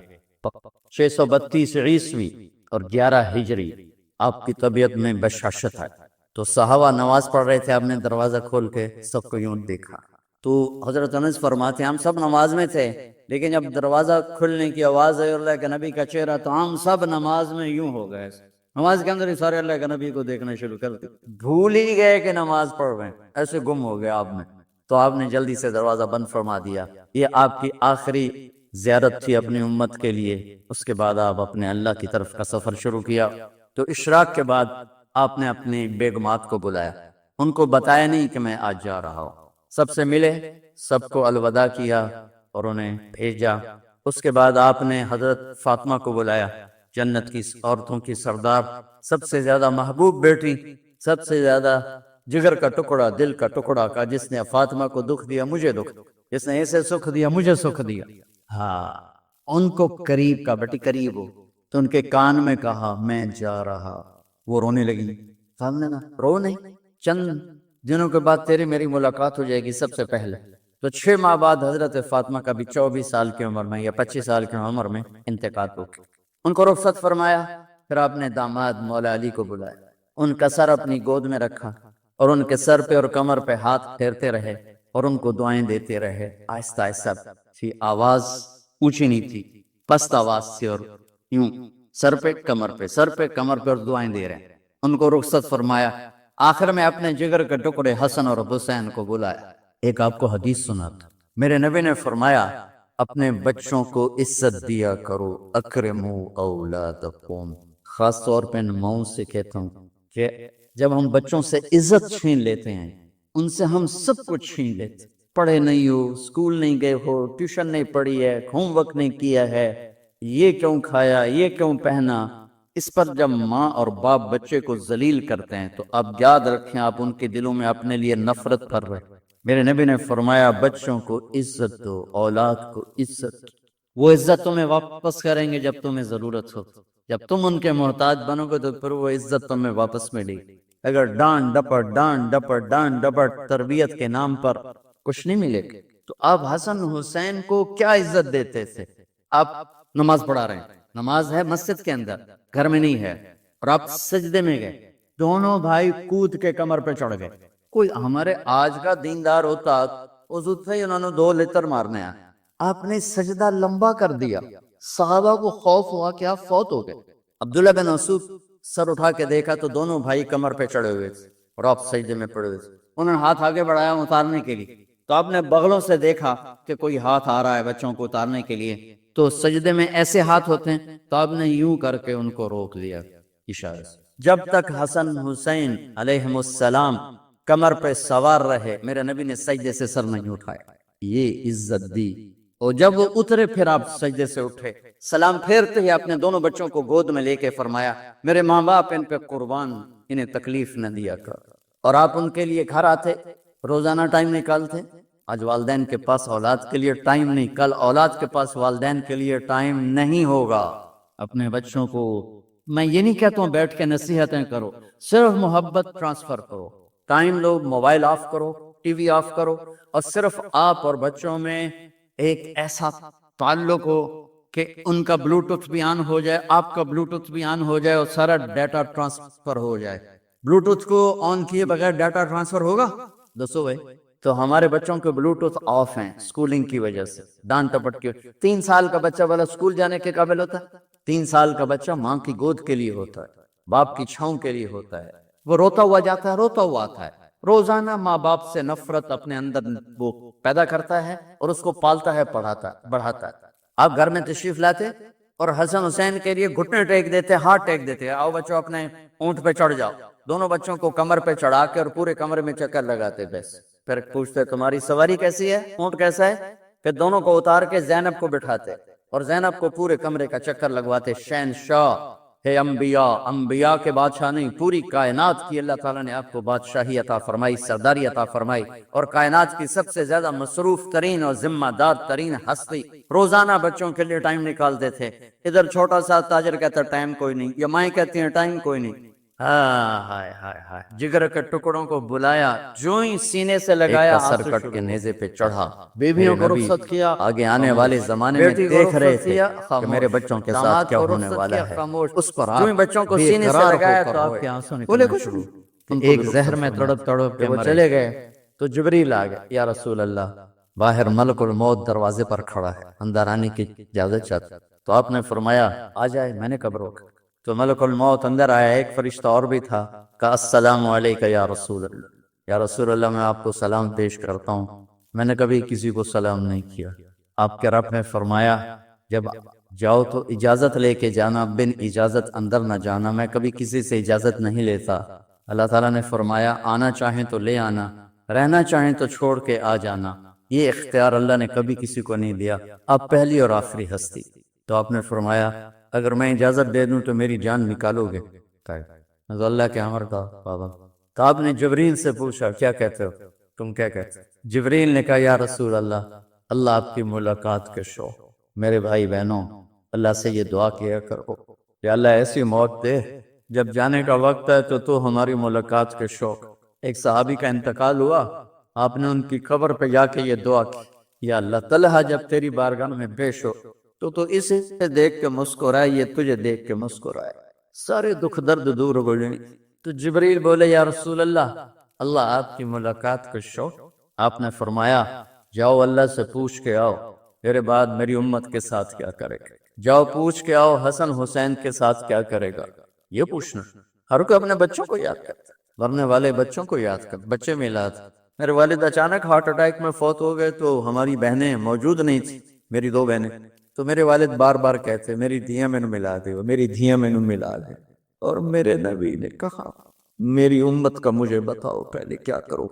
632 عیسوی اور 11 ہجری، آپ کی طبیعت میں بشاشت ہے۔ تو صحابہ نماز پڑھ رہے تھے، آپ نے دروازہ کھول کے سب کو یوں دیکھا۔ تو حضرت انس فرماتے ہیں ہم سب نماز میں تھے، لیکن جب دروازہ کھلنے کی آواز آئی اور اللہ کے نبی کا چہرہ، تو ہم سب نماز میں یوں ہو گئے، نماز کے اندر ہی سارے اللہ کے نبی کو دیکھنا شروع کر دیا، بھول ہی گئے کہ نماز پڑھ رہے ہیں، ایسے گم ہو گئے آپ میں۔ تو آپ نے جلدی سے دروازہ بند فرما دیا۔ یہ آپ کی آخری زیارت تھی اپنی امت کے لیے۔ اس کے بعد آپ اپنے اللہ کی طرف کا سفر شروع کیا۔ تو اشراق کے بعد آپ نے اپنی بیگمات کو بلایا، ان کو بتایا نہیں کہ میں آج جا رہا ہوں، سب سے ملے، سب کو الوداع کیا اور انہیں بھیجا۔ اس کے بعد آپ نے حضرت فاطمہ کو بلایا، جنت کی عورتوں کی سردار، سب سے زیادہ محبوب بیٹی، سب سے زیادہ جگر کا ٹکڑا، دل کا ٹکڑا کا، جس نے فاطمہ کو دکھ دیا مجھے دکھ، جس نے اسے سکھ دیا مجھے سکھ دیا۔ ہاں، ان کو قریب کا، بیٹی قریب ہو، تو ان کے کان میں کہا میں جا رہا۔ وہ رونے لگی۔ سامنے نا رو نہیں، چند دنوں کے بعد تیری میری ملاقات ہو جائے گی سب سے پہلے۔ تو 6 ماہ بعد حضرت فاطمہ کا بھی 24 سال کی عمر میں یا 25 سال کی عمر میں انتقال ہو گیا۔ ان کو رخصت فرمایا۔ پھر آپ نے داماد مولا علی کو بلایا، ان کا سر اپنی گود میں رکھا اور ان کے سر پہ اور کمر پہ ہاتھ پھیرتے رہے اور ان کو دعائیں دیتے رہے، آہستہ آہستہ تھی، آواز اونچی نہیں تھی، پست آواز سے، اور یوں سر پہ کمر پہ، سر پہ کمر پہ، اور دعائیں دے رہے ہیں۔ ان کو رخصت فرمایا۔ آخر میں اپنے جگر کے ٹکڑے حسن اور حسین کو بلایا۔ ایک آپ کو حدیث سناتا، میرے نبی نے فرمایا اپنے بچوں کو عزت دیا کرو، اکرمو اولادکم۔ خاص طور پہ ماؤں سے کہتا ہوں کہ جب ہم بچوں سے عزت چھین لیتے ہیں، ان سے ہم سب کچھ چھین لیتے، پڑھے نہیں ہو، اسکول نہیں گئے ہو، ٹیوشن نہیں پڑھی ہے، ہوم ورک نہیں کیا ہے، یہ کیوں کھایا، یہ کیوں پہنا، اس پر جب ماں اور باپ بچے کو ذلیل کرتے ہیں تو آپ یاد رکھیں آپ ان کے دلوں میں اپنے لیے نفرت کر رہے۔ میرے نبی نے فرمایا بچوں کو عزت دو، اولاد کو عزت دو، وہ عزت تمہیں واپس کریں گے جب تمہیں ضرورت ہو۔ جب تم ان کے محتاج بنو گے تو پھر وہ عزت تمہیں واپس ملے گی۔ اگر ڈانٹ ڈپٹ ڈانٹ ڈپٹ ڈانٹ ڈپٹ تربیت کے نام پر کچھ نہیں ملے گا۔ تو آپ حسن حسین کو کیا عزت دیتے تھے؟ آپ نماز پڑھا رہے ہیں، نماز ہے مسجد کے اندر، گھر میں نہیں ہے، اور آپ سجدے میں گئے، دونوں بھائی کود کے کمر پہ چڑھ گئے۔ کوئی ہمارے آج کا دیندار ہوتا وضو تھا انہوں نے 2 لیتر مارنے ہیں، آپ نے سجدہ لمبا کر دیا، صحابہ کو خوف ہوا کہ آپ فوت ہو گئے۔ عبداللہ بن مسعود سر اٹھا کے دیکھا تو دونوں بھائی کمر پہ چڑھے ہوئے تھے اور آپ سجدے میں پڑے ہوئے تھے. انہوں نے ہاتھ آگے بڑھایا اتارنے کے لیے, تو آپ نے بغلوں سے دیکھا کہ کوئی ہاتھ آ رہا ہے بچوں کو اتارنے کے لیے, تو سجدے میں ایسے ہاتھ ہوتے ہیں, تو آپ نے یوں کر کے ان کو روک دیا اشارے سے. جب تک حسن حسین علیہم السلام کمر پہ سوار رہے میرے نبی نے سجدے سے سر نہیں اٹھایا, یہ عزت دی. اور جب وہ اترے پھر آپ سجدے سے اٹھے, سلام پھیرتے ہی اپنے دونوں بچوں کو گود میں لے کے فرمایا میرے ماں باپ ان پہ قربان, انہیں تکلیف نہ دیا کر. اور آپ ان کے لیے گھر آتے, روزانہ ٹائم نکالتے. آج والدین کے پاس اولاد کے لیے ٹائم نہیں, کل اولاد کے پاس والدین کے لیے ٹائم نہیں ہوگا. اپنے بچوں کو میں یہ نہیں کہتا ہوں بیٹھ کے نصیحتیں کرو, صرف محبت ٹرانسفر کرو, ٹائم لو, موبائل آف کرو, ٹی وی آف کرو, اور صرف آپ اور بچوں میں ایک ایسا تعلق ہو کہ ان کا بلوٹوتھ بھی آن ہو جائے, آپ کا بلوٹوتھ بھی آن ہو جائے, اور سارا ڈیٹا ٹرانسفر ہو جائے. بلوٹوتھ کو آن کیے بغیر ڈیٹا ٹرانسفر ہوگا؟ دسو بھائی. تو ہمارے بچوں کے بلوٹوتھ آف ہیں اسکولنگ کی وجہ سے, ڈانٹ ٹپٹ کی. 3 سال کا بچہ والا اسکول جانے کے قابل ہوتا ہے؟ 3 سال کا بچہ ماں کی گود کے لیے ہوتا ہے, باپ کی چھاؤں کے لیے ہوتا ہے. وہ روتا ہوا جاتا ہے, روتا ہوا آتا ہے. روزانہ ماں باپ سے نفرت اپنے اندر وہ پیدا کرتا ہے اور اس کو پالتا ہے, پڑھاتا ہے, بڑھاتا ہے. آپ گھر میں تشریف لاتے اور حسن حسین کے لیے گھٹنے ٹیک دیتے, ہاتھ ٹیک دیتے, آؤ بچوں اپنے اونٹ پہ چڑھ جاؤ. دونوں بچوں کو کمر پہ چڑھا کے اور پورے کمرے میں چکر لگاتے. بس پھر پوچھتے تمہاری سواری کیسی ہے, اونٹ کیسا ہے؟ پھر دونوں کو اتار کے زینب کو بٹھاتے اور زینب کو پورے کمرے کا چکر لگواتے. شہنشاہ ہے انبیاء, انبیاء کے بادشاہ نہیں, پوری کائنات کی اللہ تعالیٰ نے آپ کو بادشاہی عطا فرمائی, سرداری عطا فرمائی, اور کائنات کی سب سے زیادہ مصروف ترین اور ذمہ دار ترین ہستی روزانہ بچوں کے لیے ٹائم نکالتے تھے. ادھر چھوٹا سا تاجر کہتا ٹائم کوئی نہیں, یا مائیں کہتی ہیں ٹائم کوئی نہیں. ہائے ہائے ہائے, جگر کے ٹکڑوں کو بلایا, جو ہی سینے سے لگایا سر کٹ کے نیزے پہ چڑھا. بیویوں کو رخصت کیا, آگے آنے والے زمانے میں دیکھ رہے تھے کہ میرے بچوں کے ساتھ کیا ہونے والا ہے. اس پر جو ہی بچوں کو سینے سے لگایا تو آپ کے آنسو نکلنے شروع. ایک زہر میں تڑپ تڑپ کے وہ چلے گئے تو جبریل آ گئے, یا رسول اللہ باہر ملک الموت دروازے پر کھڑا ہے, اندر آنے کی اجازت چاہتا. تو آپ نے فرمایا آ جائے. میں نے کب روکا؟ تو ملک الموت اندر آیا, ایک فرشتہ اور بھی تھا, کہا السلام علیکہ یا رسول اللہ. یا رسول اللہ میں آپ کو سلام پیش کرتا ہوں, میں نے کبھی کسی کو سلام نہیں کیا. آپ کے رب نے فرمایا جب جاؤ تو اجازت لے کے جانا, بن اجازت اندر نہ جانا. میں کبھی کسی سے اجازت نہیں لیتا. اللہ تعالیٰ نے فرمایا آنا چاہیں تو لے آنا, رہنا چاہیں تو چھوڑ کے آ جانا. یہ اختیار اللہ نے کبھی کسی کو نہیں دیا, آپ پہلی اور آخری ہستی. تو آپ نے فرمایا اگر میں اجازت دے دوں تو میری جان نکالو گے؟ تو اللہ کے امر کا پابند. تو آپ نے جبریل سے پوچھا کیا کہتے ہو, تم کیا کہتے ہو؟ جبریل نے کہا یا رسول اللہ, اللہ آپ کی ملاقات کے شوق. میرے بھائی بہنوں, اللہ سے یہ دعا کیا کرو کہ اللہ ایسی موت دے جب جانے کا وقت ہے تو ہماری ملاقات کے شوق. ایک صحابی کا انتقال ہوا, آپ نے ان کی قبر پہ جا کے یہ دعا کی, یا اللہ طلحہ جب تیری بارگاہ میں پیش ہو تو اسے دیکھ کے مسکرائے, یہ تجھے دیکھ کے مسکرائے, سارے دکھ درد دور ہو جائیں. تو جبریل بولے یا رسول اللہ, اللہ آپ کی ملاقات کا شوق. آپ نے فرمایا جاؤ اللہ سے پوچھ کے آؤ میرے بعد میری امت کے ساتھ کیا کرے گا. جاؤ پوچھ کے آؤ حسن حسین کے ساتھ کیا کرے گا. یہ پوچھنا, ہر کوئی اپنے بچوں کو یاد کرتا, مرنے والے بچوں کو یاد کر. بچے میلاد, میرے والد اچانک ہارٹ اٹیک میں فوت ہو گئے تو ہماری بہنیں موجود نہیں تھی, میری 2 بہنیں. تو میرے والد بار بار کہتے میری دھیاں میں ملا دے, میری دھیاں میں ملا دے. اور میرے نبی نے کہا میری امت کا مجھے بتاؤ پہلے کیا کرو.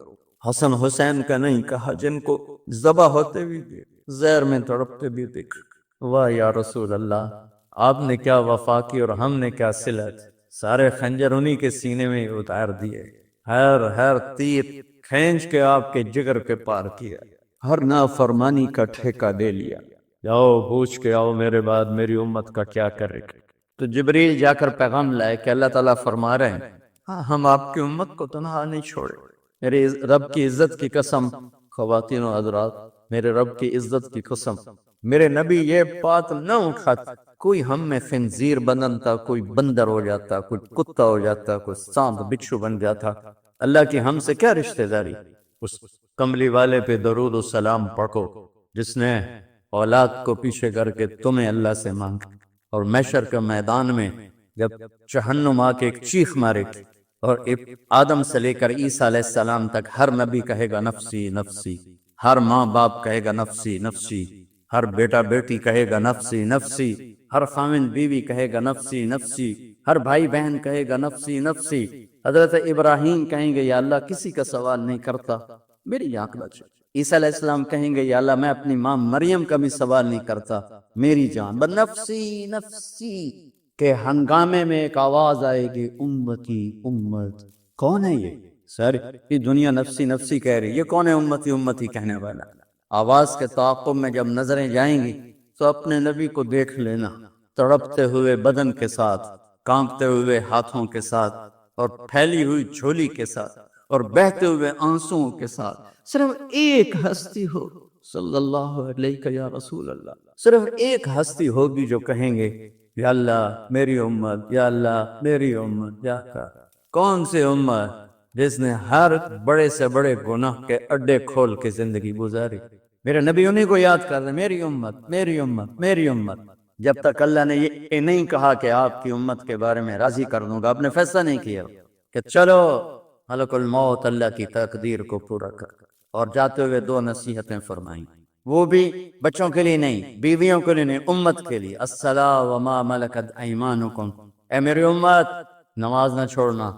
حسن حسین کا نہیں کہا, جن کو ذبح ہوتے بھی زہر میں تڑپتے بھی دیکھ. واہ یا رسول اللہ, آپ نے کیا وفا کی اور ہم نے کیا صلت. سارے خنجر انہی کے سینے میں اتار دیے, ہر تیر کھینچ کے آپ کے جگر کے پار کیا, ہر نافرمانی کا ٹھیکہ لے لیا. جاؤ پوچھ کے آؤ میرے بعد میری امت کا کیا کرے گا. تو جبریل جا کر پیغام لائے کہ اللہ تعالیٰ فرما رہے ہیں ہاں ہم آپ کی امت کو تنہا نہیں چھوڑے. میرے رب کی عزت کی قسم, خواتین و حضرات, میرے رب کی عزت کی قسم, میرے نبی یہ بات نہ اٹھاتے. کوئی ہم میں خنزیر بنتا, کوئی بندر ہو جاتا, کوئی کتا ہو جاتا, کوئی سانپ بچھو بن جاتا. اللہ کی ہم سے کیا رشتہ داری. اس کملی والے پہ درود و سلام پڑھو جس نے اولاد کو پیچھے کر کے تمہیں اللہ سے مانگا, اور محشر کے میدان میں جب جہنم آ کے ایک چیخ مارے گی اور آدم سے لے کر عیسیٰ علیہ السلام تک ہر نبی کہے گا نفسی نفسی، ہر ماں باپ کہے گا نفسی نفسی، ہر بیٹا بیٹی کہے گا نفسی نفسی، ہر خاوند بیوی کہے گا نفسی نفسی، ہر بھائی بہن کہے گا نفسی نفسی۔ حضرت ابراہیم کہیں گے یا اللہ کسی کا سوال نہیں کرتا، میری آنکھ بچ۔ عیسیٰ علیہ السلام کہیں گے یا اللہ میں اپنی ماں مریم کا بھی سوال نہیں کرتا، میری جان۔ بس نفسی نفسی کے ہنگامے میں ایک آواز آئے گی، امتی امت۔ کون ہے یہ؟ سر یہ دنیا نفسی نفسی کہہ رہی، یہ کون ہے امتی امتی کہنے والا؟ آواز کے تعاقب میں جب نظریں جائیں گی تو اپنے نبی کو دیکھ لینا، تڑپتے ہوئے بدن کے ساتھ، کانپتے ہوئے ہاتھوں کے ساتھ، اور پھیلی ہوئی جھولی کے ساتھ، اور بہتے ہوئے آنسوؤں کے ساتھ۔ صرف ایک ہستی ہو، صلی اللہ علیہ یا رسول اللہ، صرف ایک ہستی ہوگی جو کہیں گے یا اللہ میری امت، یا اللہ میری امت۔ یا کون سی امت؟ جس نے ہر بڑے سے بڑے گناہ کے اڈے کھول کے زندگی گزاری۔ میرے نبی انہیں کو یاد کر رہے، میری امت میری امت میری امت۔ جب تک اللہ نے یہ نہیں کہا کہ آپ کی امت کے بارے میں راضی کر دوں گا، آپ نے فیصلہ نہیں کیا کہ چلو ملک الموت اللہ کی تقدیر کو پورا کر۔ اور جاتے ہوئے دو نصیحتیں فرمائیں، وہ بھی بچوں کے لیے نہیں، بیویوں کے لیے نہیں، امت کے لیے۔ الصلاۃ وما ملکت ایمانکم، اے میری امت نماز نہ چھوڑنا،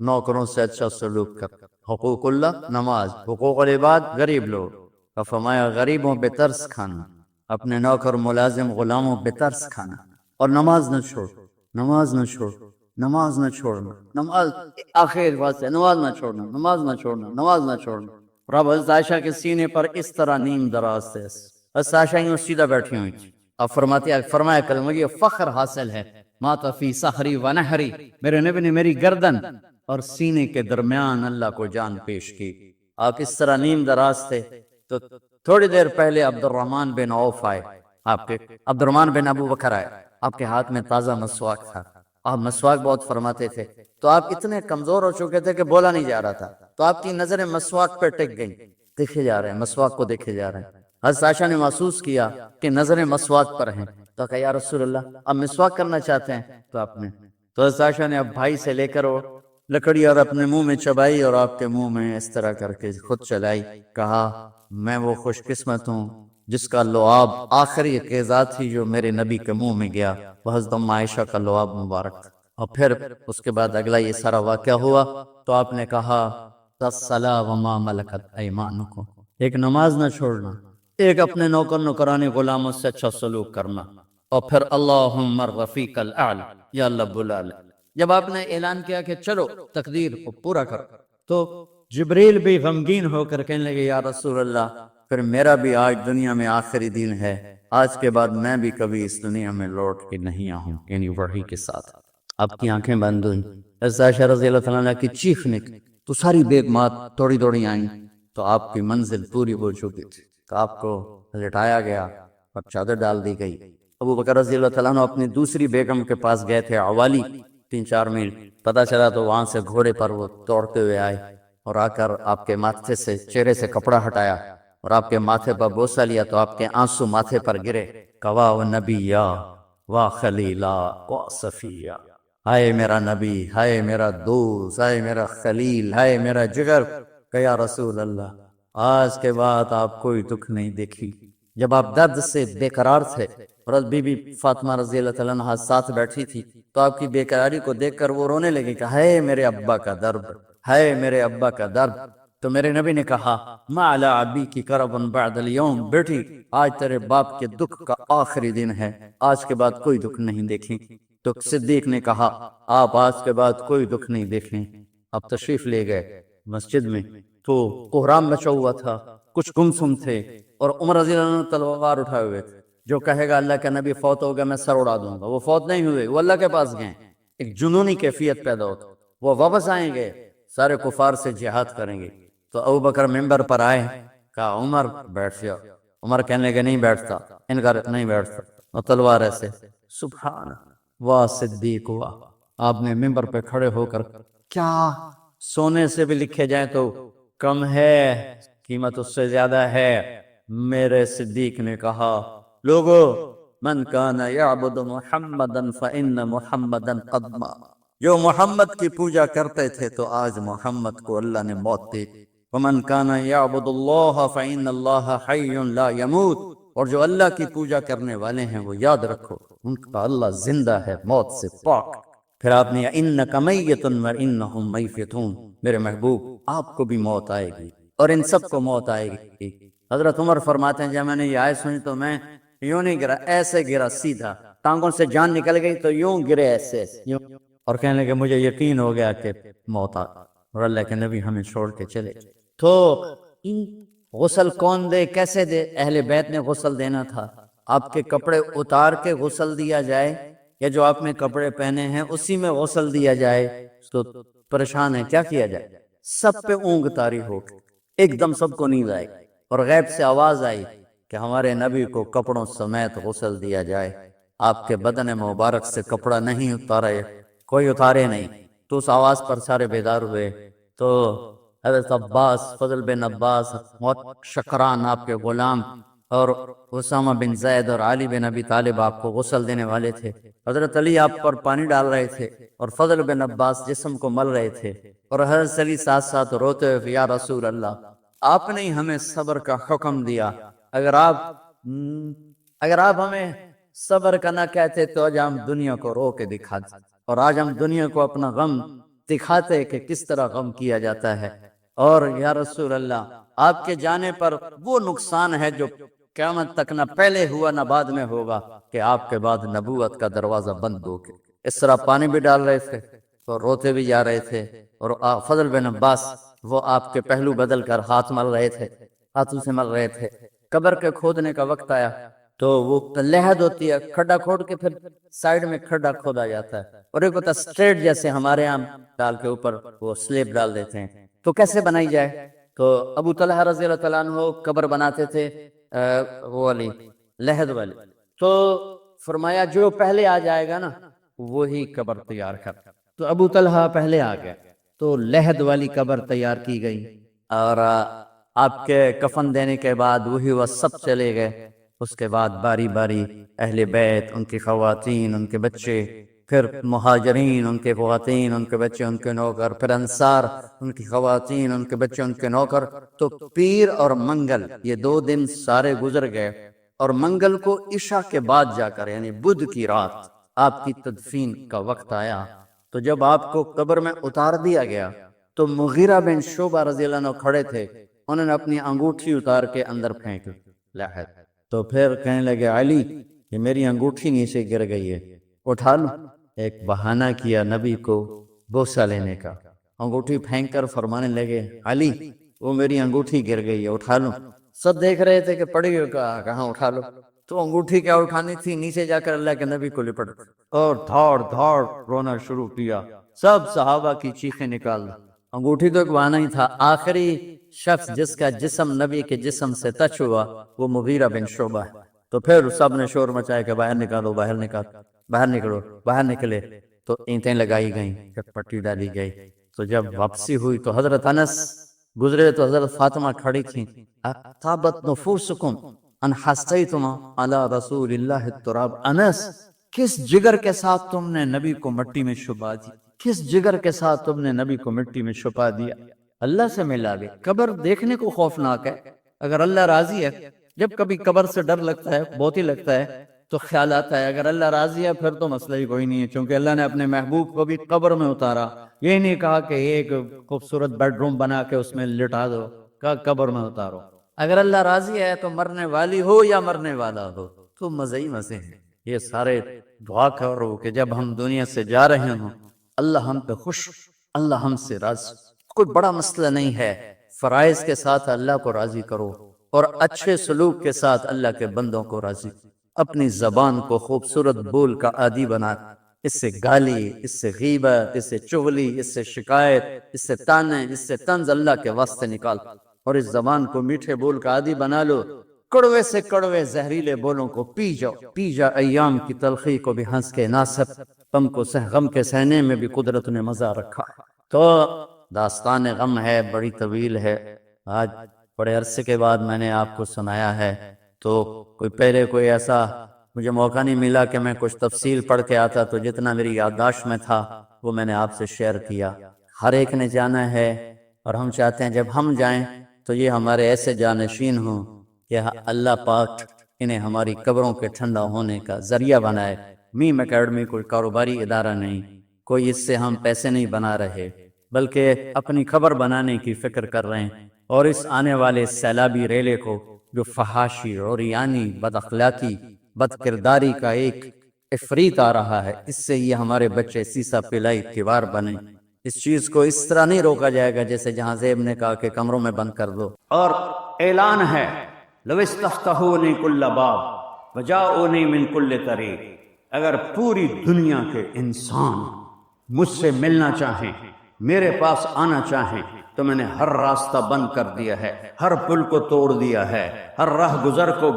نوکروں سے اچھا سلوک کر۔ حقوق اللہ نماز، حقوق العباد غریب لوگ، اور فرمایا غریبوں پہ ترس کھانا، اپنے نوکر ملازم غلاموں پہ ترس کھانا، اور نماز نہ چھوڑ، نماز نہ چھوڑ، نماز نہ چھوڑنا، نماز آخر بات ہے، نماز نہ چھوڑنا، نماز نہ چھوڑنا، نماز نہ چھوڑنا۔ رب حضرت عائشہ کے سینے پر اس طرح نیم دراز تھے، حضرت عائشہ یوں سیدھا بیٹھی ہوئی تھی، اب فرمایا کریں مجھے فخر حاصل ہے، مات فی سحری و نحری، میرے نبی نے میری گردن اور سینے کے درمیان اللہ کو جان پیش کی۔ آپ اس طرح نیم دراز تھے تو تھوڑی دیر پہلے عبد الرحمن بن عوف آئے، آپ کے عبد الرحمن بن ابو بکر آئے، آپ کے ہاتھ میں تازہ مسواک تھا، آپ مسواک بہت فرماتے تھے، تو آپ اتنے کمزور ہو چکے تھے کہ بولا نہیں جا رہا تھا، تو آپ کی نظریں مسواک پہ ٹک گئیں، دیکھے جا رہے ہیں مسواک کو دیکھے جا رہے ہیں۔ حضرت عائشہ نے محسوس کیا کہ نظریں مسواک پر ہیں، تو کہا یا رسول اللہ آپ مسواک کرنا چاہتے ہیں؟ تو آپ نے تو حضرت عائشہ نے اب بھائی سے لے کر وہ لکڑی اور اپنے منہ میں چبائی اور آپ کے منہ میں اس طرح کر کے خود چلائی، کہا میں وہ خوش قسمت ہوں جس کا لعاب آخری غذا تھی جو میرے نبی کے منہ میں گیا، وہ حضرت ام عائشہ کا لعاب مبارک تھا۔ اور پھر اس کے بعد اگلا یہ سارا واقعہ ہوا تو آپ نے کہا الصلاۃ وما ملکت ایمانکم، ایک نماز نہ چھوڑنا، ایک اپنے نوکر نوکرانی غلاموں سے اچھا سلوک کرنا، اور پھر اللہم الرفیق الاعلی، یا اللہ بلا لے۔ جب آپ نے اعلان کیا کہ چلو تقدیر کو پورا کرو تو جبریل بھی غمگین ہو کر کہنے لگے یا رسول اللہ پھر میرا بھی آج دنیا میں آخری دن ہے، آج کے بعد میں بھی کبھی اس دنیا میں لوٹ کے نہیں آؤں، یعنی وحی کے ساتھ۔ آپ کی آنکھیں بند ہوئیں، حضرت عائشہ رضی اللہ تعالیٰ عنہ کی چیخ نکلی تو ساری بیگمات دوڑی دوڑی آئیں، تو آپ کی منزل پوری ہو چکی تھی، تو آپ کو لٹایا گیا اور چادر ڈال دی گئی۔ ابو بکر رضی اللہ تعالیٰ عنہ اپنی دوسری بیگم کے پاس گئے تھے عوالی، 3-4 میل، پتہ چلا تو وہاں سے گھوڑے پر وہ دوڑتے ہوئے آئے اور آ کر آپ کے ماتھے سے چہرے سے کپڑا ہٹایا اور آپ کے ماتھے پر بوسہ لیا تو آپ کے آنسو ماتھے پر گرے، کوا و نبیا و خلیلا و صفیہ، ہائے میرا نبی، ہائے میرا دوست، ہائے میرا خلیل، ہائے میرا جگر، کہ یا رسول اللہ آج کے بعد آپ کوئی دکھ نہیں دیکھی۔ جب آپ درد سے بے قرار تھے اور بی بی فاطمہ رضی اللہ تعالیٰ عنہ ساتھ بیٹھی تھی تو آپ کی بے قراری کو دیکھ کر وہ رونے لگی کہ ہائے میرے ابا کا درد، ہائے میرے ابا کا درد۔ تو میرے نبی نے کہا ما علی ابی کی کرب بعد اليوم، بیٹی آج تیرے باپ کے دکھ کا آخری دن ہے، آج کے بعد کوئی دکھ نہیں دیکھیں۔ تو صدیق نے کہا آپ آج کے بعد کوئی دکھ نہیں دیکھیں۔ اب تشریف لے گئے مسجد میں تو کوہرام مچا ہوا تھا، کچھ گمسم تھے، اور عمر رضی اللہ عنہ تلوار اٹھائے ہوئے تھے، جو کہے گا اللہ کا نبی فوت ہو گیا میں سر اڑا دوں گا، وہ فوت نہیں ہوئے، وہ اللہ کے پاس گئے۔ ایک جنونی کیفیت پیدا ہوتا، وہ واپس آئیں گے، سارے کفار سے جہاد کریں گے۔ تو ابو بکر ممبر پر آئے، کہا عمر بیٹھ جاؤ، عمر کہنے لگے نہیں بیٹھتا، انکار نہیں بیٹھتا، اور تلوار ایسے، سبحان واہ صدیق واہ۔ آپ نے ممبر پہ کھڑے ہو کر کیا سونے سے بھی لکھے جائیں تو کم ہے، قیمت اس سے زیادہ ہے، میرے صدیق نے کہا لوگو من کان یعبد محمدا فإن محمدا قد مات، جو محمد کی پوجا کرتے تھے تو آج محمد کو اللہ نے موت دی۔ ومن کان یعبد اللہ فإن اللہ حی لا یموت، اور جو اللہ کی پوجا کرنے والے ہیں وہ یاد رکھو ان کا اللہ زندہ ہے، موت سے پاک۔ پھر آپ نے انک میت وانہم میتون، میرے محبوب آپ کو بھی موت آئے گی اور ان سب کو موت آئے گی۔ حضرت عمر فرماتے ہیں جب میں نے یہ آیت سنی تو میں یوں نہیں گرا، ایسے گرا سیدھا، ٹانگوں سے جان نکل گئی تو یوں گرے ایسے یوں، اور کہنے لگے مجھے یقین ہو گیا کہ موت آ، اور اللہ کے نبی ہمیں چھوڑ کے چلے۔ تو غسل کون دے، کیسے دے؟ اہل بیت نے غسل دینا تھا۔ آپ کے کپڑے اتار کے غسل دیا جائے یا جو آپ نے کپڑے پہنے ہیں اسی میں غسل دیا جائے تو پریشان ہے، کیا کیا جائے؟ سب پہ اونگ طاری ہو کے ایک دم سب کو نیند آئی اور غیب سے آواز آئی کہ ہمارے نبی کو کپڑوں سمیت غسل دیا جائے۔ آپ کے بدن مبارک سے کپڑا نہیں اتارے، کوئی اتارے نہیں۔ تو اس آواز پر سارے بیدار ہوئے۔ تو حضرت عباس، فضل بن عباس، شکران آپ کے غلام، اور اسامہ بن زید اور علی بن ابی طالب آپ کو غسل دینے والے تھے۔ حضرت علی آپ پر پانی ڈال رہے تھے اور فضل بن عباس جسم کو مل رہے تھے، اور حضرت علی ساتھ ساتھ روتے ہوئے یا رسول اللہ آپ نے ہمیں صبر کا حکم دیا، اگر آپ ہمیں صبر کا نہ کہتے تو آج ہم دنیا کو رو کے دکھاتے، اور آج ہم دنیا کو اپنا غم دکھاتے کہ کس طرح غم کیا جاتا ہے۔ اور یا رسول اللہ آپ کے جانے پر وہ نقصان ہے جو قیامت تک نہ پہلے ہوا نہ بعد میں ہوگا کہ آپ کے بعد نبوت کا دروازہ بند ہو گیا۔ اس طرح پانی بھی ڈال رہے تھے اور روتے بھی جا رہے تھے، اور فضل بن عباس وہ آپ کے پہلو بدل کر ہاتھ مل رہے تھے، ہاتھوں سے مل رہے تھے۔ قبر کے کھودنے کا وقت آیا تو وہ لحد ہوتی ہے، کھڈا کھود کے پھر سائیڈ میں کھڈا کھودا جاتا ہے، اور ایک ہوتا اسٹریٹ جیسے ہمارے یہاں ڈال کے اوپر وہ سلیب ڈال دیتے ہیں۔ تو کیسے بنائی جائے؟ تو ابو طلحہ رضی اللہ تعالیٰ عنہ قبر بناتے تھے وہ والی لحد والی، تو فرمایا جو پہلے آ جائے گا نا وہی قبر تیار کر۔ تو ابو طلحہ پہلے آ گئے تو لحد والی قبر تیار کی گئی، اور آپ کے کفن دینے کے بعد وہی وہ سب چلے گئے۔ اس کے بعد باری باری اہل بیت، ان کی خواتین، ان کے بچے، پھر مہاجرین، ان کے خواتین، ان کے بچے، ان کے نوکر، پھر انصار، ان کی خواتین، ان کے بچے، ان کے نوکر۔ تو پیر اور منگل یہ 2 دن سارے گزر گئے، اور منگل کو عشاء کے بعد جا کر یعنی بدھ کی رات آپ کی تدفین کا وقت آیا۔ تو جب آپ کو قبر میں اتار دیا گیا تو مغیرہ بن شعبہ رضی اللہ عنہ کھڑے تھے، انہوں نے اپنی انگوٹھی اتار کے اندر پھینک لحد، تو پھر کہنے لگے علی یہ میری انگوٹھی نیچے گر گئی ہے، اٹھا لو۔ ایک بہانہ کیا نبی کو بوسہ لینے کا، انگوٹھی پھینک کر فرمانے لگے علی وہ میری انگوٹھی گر گئی ہے، اٹھا لو۔ سب دیکھ رہے تھے کہ پڑی ہو، کہاں اٹھا لو، تو انگوٹھی کیا اٹھانی تھی، نیچے جا کر اللہ کے نبی کو لپٹ اور دھاڑ دھاڑ رونا شروع کیا۔ سب صحابہ کی چیخیں نکال، انگوٹھی تو ایک بہانہ ہی تھا۔ آخری شخص جس کا جسم نبی کے جسم سے ٹچ ہوا وہ مغیرہ بن شعبہ ہے۔ تو پھر سب نے شور مچایا کہ باہر نکالو، باہر نکالو، باہر نکلو، باہر نکلے۔ تو اینٹیں لگائی گئیں، پھر پٹی ڈالی گئی۔ تو جب واپسی ہوئی تو حضرت انس گزرے تو حضرت فاطمہ کھڑی تھیں۔ طابت نفوسکم ان حسیتم علی رسول اللہ التراب، انس کس جگر کے ساتھ تم نے نبی کو مٹی میں چھپا دی، کس جگر کے ساتھ تم نے نبی کو مٹی میں چھپا دیا۔ اللہ سے ملا گئے۔ قبر دیکھنے کو خوفناک ہے، اگر اللہ راضی ہے، جب کبھی قبر سے ڈر لگتا ہے، بہت ہی لگتا ہے، تو خیال آتا ہے اگر اللہ راضی ہے پھر تو مسئلہ ہی کوئی نہیں ہے، چونکہ اللہ نے اپنے محبوب کو بھی قبر میں اتارا۔ یہ نہیں کہا کہ ایک خوبصورت بیڈ روم بنا کے اس میں لٹا دو، کہا قبر میں اتارو۔ اگر اللہ راضی ہے تو مرنے والی ہو یا مرنے والا ہو تو مزے ہی مزے ہیں۔ یہ سارے دعا کرو کہ جب ہم دنیا سے جا رہے ہوں اللہ ہم پہ خوش، اللہ ہم سے راضی۔ کوئی بڑا مسئلہ نہیں ہے، فرائض کے ساتھ اللہ کو راضی کرو اور اچھے سلوک کے ساتھ اللہ کے بندوں کو راضی۔ اپنی زبان کو خوبصورت بول کا عادی بنا، اس سے گالی، اس سے غیبت، اس سے چغلی، اس سے شکایت، اس سے تانے، اس سے طنز اللہ کے واسطے نکال، اور اس زبان کو میٹھے بول کا عادی بنا لو۔ کڑوے سے کڑوے زہریلے بولوں کو پی جاؤ، پی جا ایام کی تلخی کو بھی ہنس کے ناصب، غم کو غم کے سہنے میں بھی قدرت نے مزہ رکھا۔ تو داستان غم ہے، بڑی طویل ہے، آج بڑے عرصے کے بعد میں نے آپ کو سنایا ہے۔ تو کوئی پہلے کوئی ایسا مجھے موقع نہیں ملا کہ میں کچھ تفصیل پڑھ کے آتا، تو جتنا میری یادداشت میں تھا وہ میں نے آپ سے شیئر کیا۔ ہر ایک نے جانا ہے، اور ہم چاہتے ہیں جب ہم جائیں تو یہ ہمارے ایسے جانشین ہوں کہ اللہ پاک انہیں ہماری قبروں کے ٹھنڈا ہونے کا ذریعہ بنائے۔ میم اکیڈمی کوئی کاروباری ادارہ نہیں، کوئی اس سے ہم پیسے نہیں بنا رہے، بلکہ اپنی خبر بنانے کی فکر کر رہے ہیں، اور اس آنے والے سیلابی ریلے کو جو فحاشی، عریانی، بد اخلاقی، بد کرداری کا ایک افریت آ رہا ہے، اس سے یہ ہمارے بچے سیسا پلائی تیوار بنے۔ اس چیز کو اس طرح نہیں روکا جائے گا جیسے جہاں زیب نے کہا کہ کمروں میں بند کر دو۔ اور اعلان ہے، لو استفتحونی کل باب وجاؤنی من کل طریق، اگر پوری دنیا کے انسان مجھ سے ملنا چاہیں، میرے پاس آنا چاہیں، تو میں نے ہر راستہ بند کر دیا ہے، ہر پل کو توڑ دیا ہے، ہر راہ گزر کو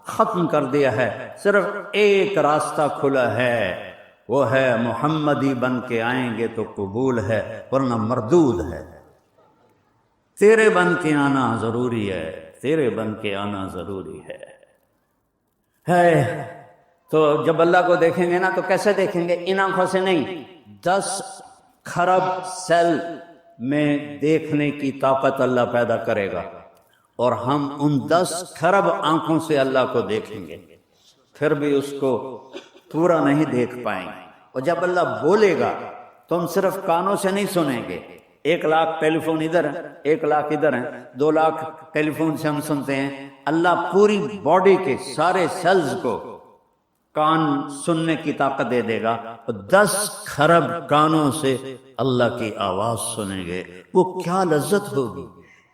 ختم کر دیا ہے، صرف ایک راستہ کھلا ہے، وہ ہے محمدی بن کے آئیں گے تو قبول ہے، ورنہ مردود ہے۔ تیرے بن کے آنا ضروری ہے، تیرے بن کے آنا ضروری ہے۔ تو جب اللہ کو دیکھیں گے نا تو کیسے دیکھیں گے؟ ان آنکھوں سے نہیں، 10 کھرب سیل میں دیکھنے کی طاقت اللہ پیدا کرے گا، اور ہم ان 10 کھرب آنکھوں سے اللہ کو دیکھیں گے، پھر بھی اس کو پورا نہیں دیکھ پائیں گے۔ اور جب اللہ بولے گا تو ہم صرف کانوں سے نہیں سنیں گے۔ 1 لاکھ ٹیلی فون ادھر ہیں، 1 لاکھ ادھر ہیں، 2 لاکھ ٹیلی فون سے ہم سنتے ہیں۔ اللہ پوری باڈی کے سارے سیلز کو کان سننے کی طاقت دے دے گا، اور 10 کھرب کانوں سے اللہ کی آواز سنیں گے۔ وہ کیا لذت ہوگی!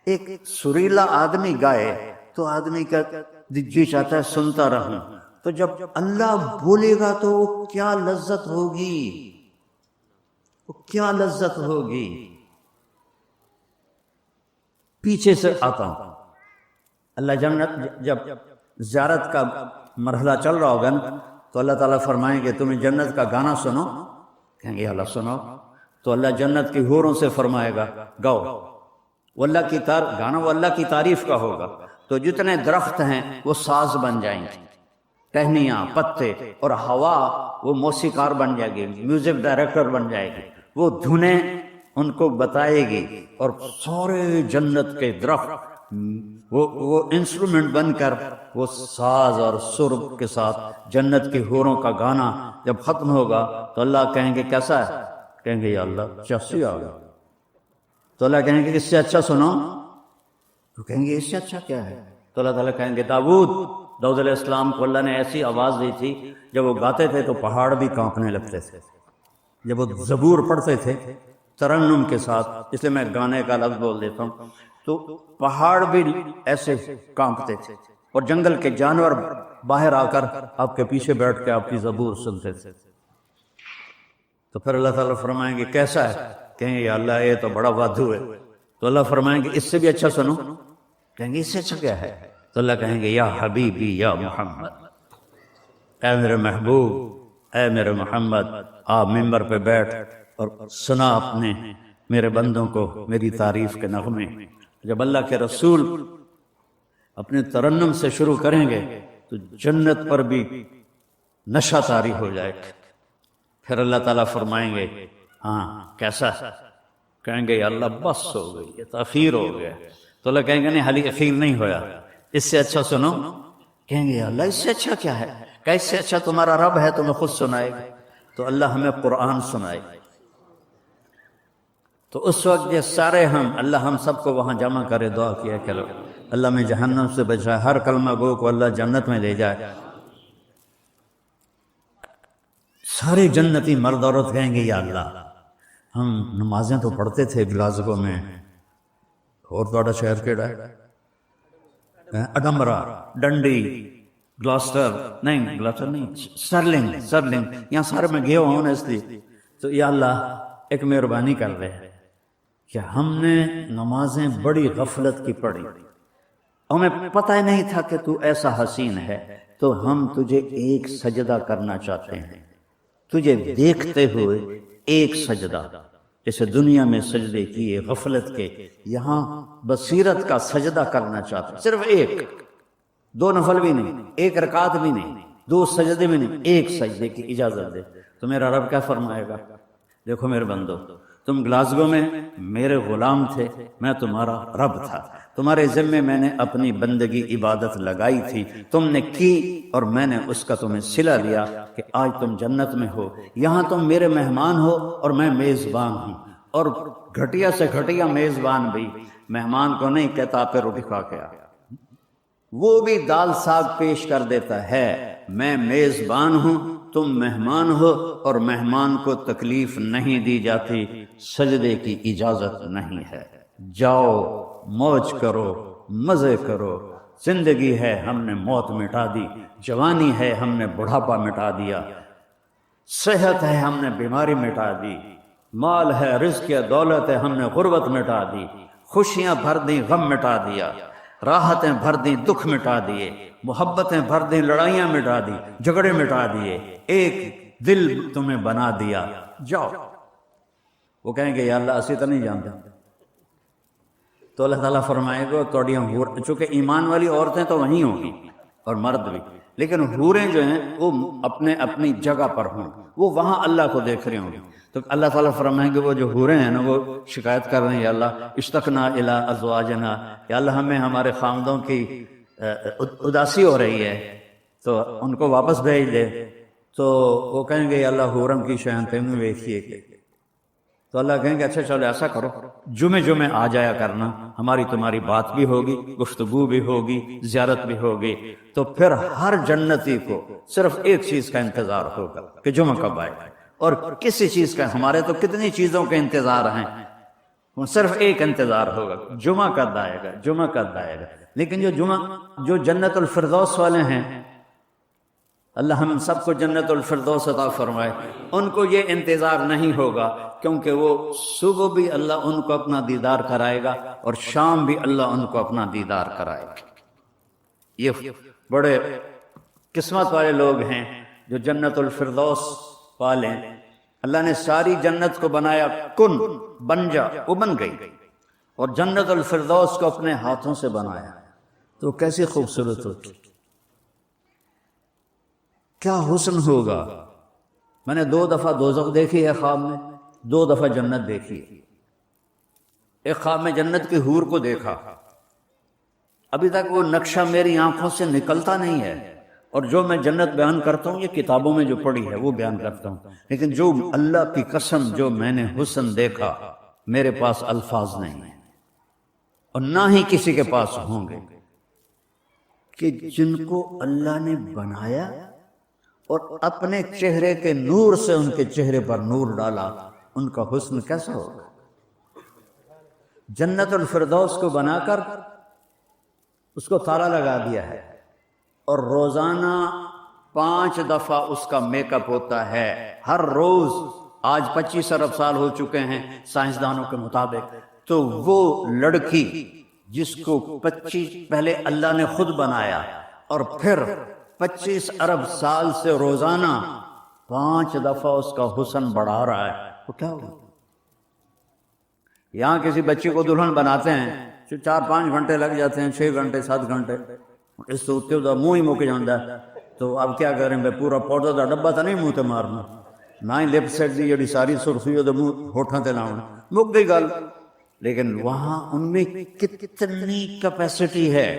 ایک سریلا آدمی گائے تو آدمی کا جی چاہتا ہے سنتا رہوں، تو جب اللہ بولے گا تو وہ کیا لذت ہوگی، وہ کیا لذت ہوگی۔ پیچھے سے آتا ہوں، اللہ جنت جب زیارت کا مرحلہ چل رہا ہوگا نا تو اللہ تعالیٰ فرمائیں گے تمہیں جنت کا گانا سنو، کہیں گے اللہ سنو، تو اللہ جنت کی حوروں سے فرمائے گا گاؤ، وہ اللہ کی گانا وہ اللہ کی تعریف کا ہوگا، تو جتنے درخت ہیں وہ ساز بن جائیں گے، ٹہنیاں، پتے، اور ہوا وہ موسیقار بن جائے گی، میوزک ڈائریکٹر بن جائے گی، وہ دھنیں ان کو بتائے گی، اور سارے جنت کے درخت وہ انسٹرومنٹ بن کر وہ ساز اور سرب کے ساتھ جنت کی حوروں کا گانا جب ختم ہوگا تو اللہ کہیں گے کیسا ہے؟ کہیں گے یا اللہ چاسی آ گیا، تو اللہ کہیں گے اس سے اچھا سنو، تو کہیں گے اس سے اچھا کیا ہے؟ تو اللہ تعالیٰ کہیں گے داؤد علیہ السلام کو اللہ نے ایسی آواز دی تھی جب وہ گاتے تھے تو پہاڑ بھی کانپنے لگتے تھے، جب وہ زبور پڑھتے تھے ترنم کے ساتھ، اس لیے میں گانے کا لفظ بول دیتا ہوں، تو پہاڑ بھی ایسے کانپتے تھے، اور جنگل کے جانور باہر آ کر آپ کے پیچھے بیٹھ کے آپ کی زبور سنتے تھے۔ تو پھر اللہ تعالیٰ فرمائیں گے کیسا ہے؟ کہیں گے یا اللہ یہ تو بڑا وادھو ہے، تو اللہ فرمائیں گے اس سے بھی اچھا سنو، کہیں گے اس سے اچھا کیا ہے؟ تو اللہ کہیں گے یا حبیبی یا محمد، اے میرے محبوب، اے میرے محمد، آپ ممبر پہ بیٹھ اور سنا اپنے میرے بندوں کو میری تعریف کے نغمے۔ جب اللہ کے رسول اپنے ترنم سے شروع کریں گے تو جنت پر بھی نشہ طاری ہو جائے گا، پھر اللہ تعالیٰ فرمائیں گے ہاں کیسا؟ کہیں گے یا اللہ بس ہو گئی، یہ تاخیر ہو گیا، تو اللہ کہیں گے نہیں حالی اخیر نہیں ہویا، اس سے اچھا سنو، کہیں گے یا اللہ اس سے اچھا کیا ہے؟ کہ اس سے اچھا تمہارا رب ہے، تمہیں خود سنائے گا، تو اللہ ہمیں قرآن سنائے گا۔ تو اس وقت یہ سارے اللہ ہم سب کو وہاں جمع کرے، دعا کیا کرو اللہ میں جہنم سے بچائے، ہر کلمہ گو کو اللہ جنت میں لے جائے۔ سارے جنتی مرد عورت کہیں گے یا اللہ ہم نمازیں تو پڑھتے تھے گلاسگو میں، اور تھوڑا شہر کیڑا ہے اڈمبرا، ڈنڈی، گلاسٹر نہیں سرلنگ، یہاں سارے میں گیا ہوں اس لیے، تو یا اللہ ایک مہربانی کر رہے ہیں کہ ہم نے نمازیں بڑی غفلت کی پڑھی، ہمیں پتہ ہی نہیں تھا کہ تو ایسا حسین ہے، تو ہم تجھے ایک سجدہ کرنا چاہتے ہیں، تجھے دیکھتے ہوئے ایک سجدہ، جیسے دنیا میں سجدے کیے غفلت کے، یہاں بصیرت کا سجدہ کرنا چاہتے ہیں، صرف ایک، 2 نفل بھی نہیں، 1 رکعت بھی نہیں، 2 سجدے میں نہیں، 1 سجدے کی اجازت دے تو میرا رب کیا فرمائے گا؟ دیکھو میرے بندو، تم گلاسگو میں میرے غلام تھے، میں تمہارا رب تھا، تمہارے ذمے میں نے اپنی بندگی عبادت لگائی تھی، تم نے کی اور میں نے اس کا تمہیں صلہ دیا کہ آج تم جنت میں ہو، یہاں تم میرے مہمان ہو اور میں میزبان ہوں، اور گھٹیا سے گھٹیا میزبان بھی مہمان کو نہیں کہتا آپ پہ روٹی کھا کے آ، وہ بھی دال ساگ پیش کر دیتا ہے، میں میزبان ہوں، تم مہمان ہو اور مہمان کو تکلیف نہیں دی جاتی، سجدے کی اجازت نہیں ہے، جاؤ موج کرو، مزے کرو، زندگی ہے ہم نے موت مٹا دی، جوانی ہے ہم نے بڑھاپا مٹا دیا، صحت ہے ہم نے بیماری مٹا دی، مال ہے، رزق ہے، دولت ہے، ہم نے غربت مٹا دی، خوشیاں بھر دیں، غم مٹا دیا، راحتیں بھر دیں، دکھ مٹا دیے، محبتیں بھر دیں، لڑائیاں مٹا دی، جھگڑے مٹا دیے، ایک دل تمہیں بنا دیا، جاؤ۔ وہ کہیں گے یا اللہ اسی تو نہیں جانتے، تو اللہ تعالیٰ فرمائے گا توڑیاں حور، چونکہ ایمان والی عورتیں تو وہیں ہوں گی اور مرد بھی، لیکن حوریں جو ہیں وہ اپنے اپنی جگہ پر ہوں، وہ وہاں اللہ کو دیکھ رہے ہوں گے، تو اللہ تعالیٰ فرمائیں گے وہ جو حوریں ہیں نا وہ شکایت کر رہے ہیں یا اللہ اشتقنا الی ازواجنا، یا اللہ ہمیں ہمارے خامدوں کی اداسی ہو رہی ہے تو ان کو واپس بھیج دے، تو وہ کہیں گے یا اللہ حورم کی شان تمہیں ویکھیے کہ، تو اللہ کہیں گے اچھا چلو ایسا کرو جمعے آ جایا کرنا، ہماری تمہاری بات بھی ہوگی، گفتگو بھی ہوگی، زیارت بھی ہوگی، تو پھر ہر جنتی کو صرف ایک چیز کا انتظار ہوگا کہ جمعہ کب آئے، اور کسی چیز کا، ہمارے تو کتنی چیزوں کے انتظار ہیں، وہ صرف ایک انتظار ہوگا جمعہ کب آئے گا، جمعہ کب آئے گا، لیکن جو جنت الفردوس والے ہیں، اللہ ہم سب کو جنت الفردوس عطا فرمائے، ان کو یہ انتظار نہیں ہوگا، کیونکہ وہ صبح بھی اللہ ان کو اپنا دیدار کرائے گا اور شام بھی اللہ ان کو اپنا دیدار کرائے گا۔ یہ بڑے قسمت والے لوگ ہیں جو جنت الفردوس پالیں۔ اللہ نے ساری جنت کو بنایا، کن بن جا، وہ بن گئی، اور جنت الفردوس کو اپنے ہاتھوں سے بنایا، تو کیسی خوبصورت ہوتی، کیا حسن ہوگا۔ میں نے 2 دفعہ دوزخ دیکھی ہے خواب میں، 2 دفعہ جنت دیکھی ہے۔ ایک خواب میں جنت کی حور کو دیکھا، ابھی تک وہ نقشہ میری آنکھوں سے نکلتا نہیں ہے، اور جو میں جنت بیان کرتا ہوں یہ کتابوں میں جو پڑھی ہے وہ بیان کرتا ہوں، لیکن جو اللہ کی قسم جو میں نے حسن دیکھا میرے پاس الفاظ نہیں ہیں، اور نہ ہی کسی کے پاس ہوں گے، کہ جن کو اللہ نے بنایا اور اپنے چہرے کے نور سے ان کے چہرے پر نور ڈالا، ان کا حسن کیسا ہوگا۔ جنت الفردوس کو بنا کر اس کو تالا لگا دیا ہے، اور روزانہ 5 دفعہ اس کا میک اپ ہوتا ہے، ہر روز۔ آج 25 ارب سال ہو چکے ہیں سائنسدانوں کے مطابق، تو وہ لڑکی جس کو 25 پہلے اللہ نے خود بنایا اور پھر 25 ارب سال سے روزانہ 5 دفعہ اس کا حسن بڑھا رہا ہے، وہ کیا ہوگا۔ یہاں کسی بچی کو دلہن بناتے ہیں 4-5 گھنٹے لگ جاتے ہیں، 6 گھنٹے 7 گھنٹے، اس سے اتنے دا منہ ہی مک جاتا ہے، تو اب کیا کریں بھائی، پورا پاؤڈر دا ڈبا تو نہیں منہ تے مارنا، نہ ہی لپ سیٹ دی جڑی ساری سرخی وہ منہ ہوٹھاں تے لاؤنا، مک گئی گل۔ لیکن وہاں ان میں کتنی کیپیسٹی ہے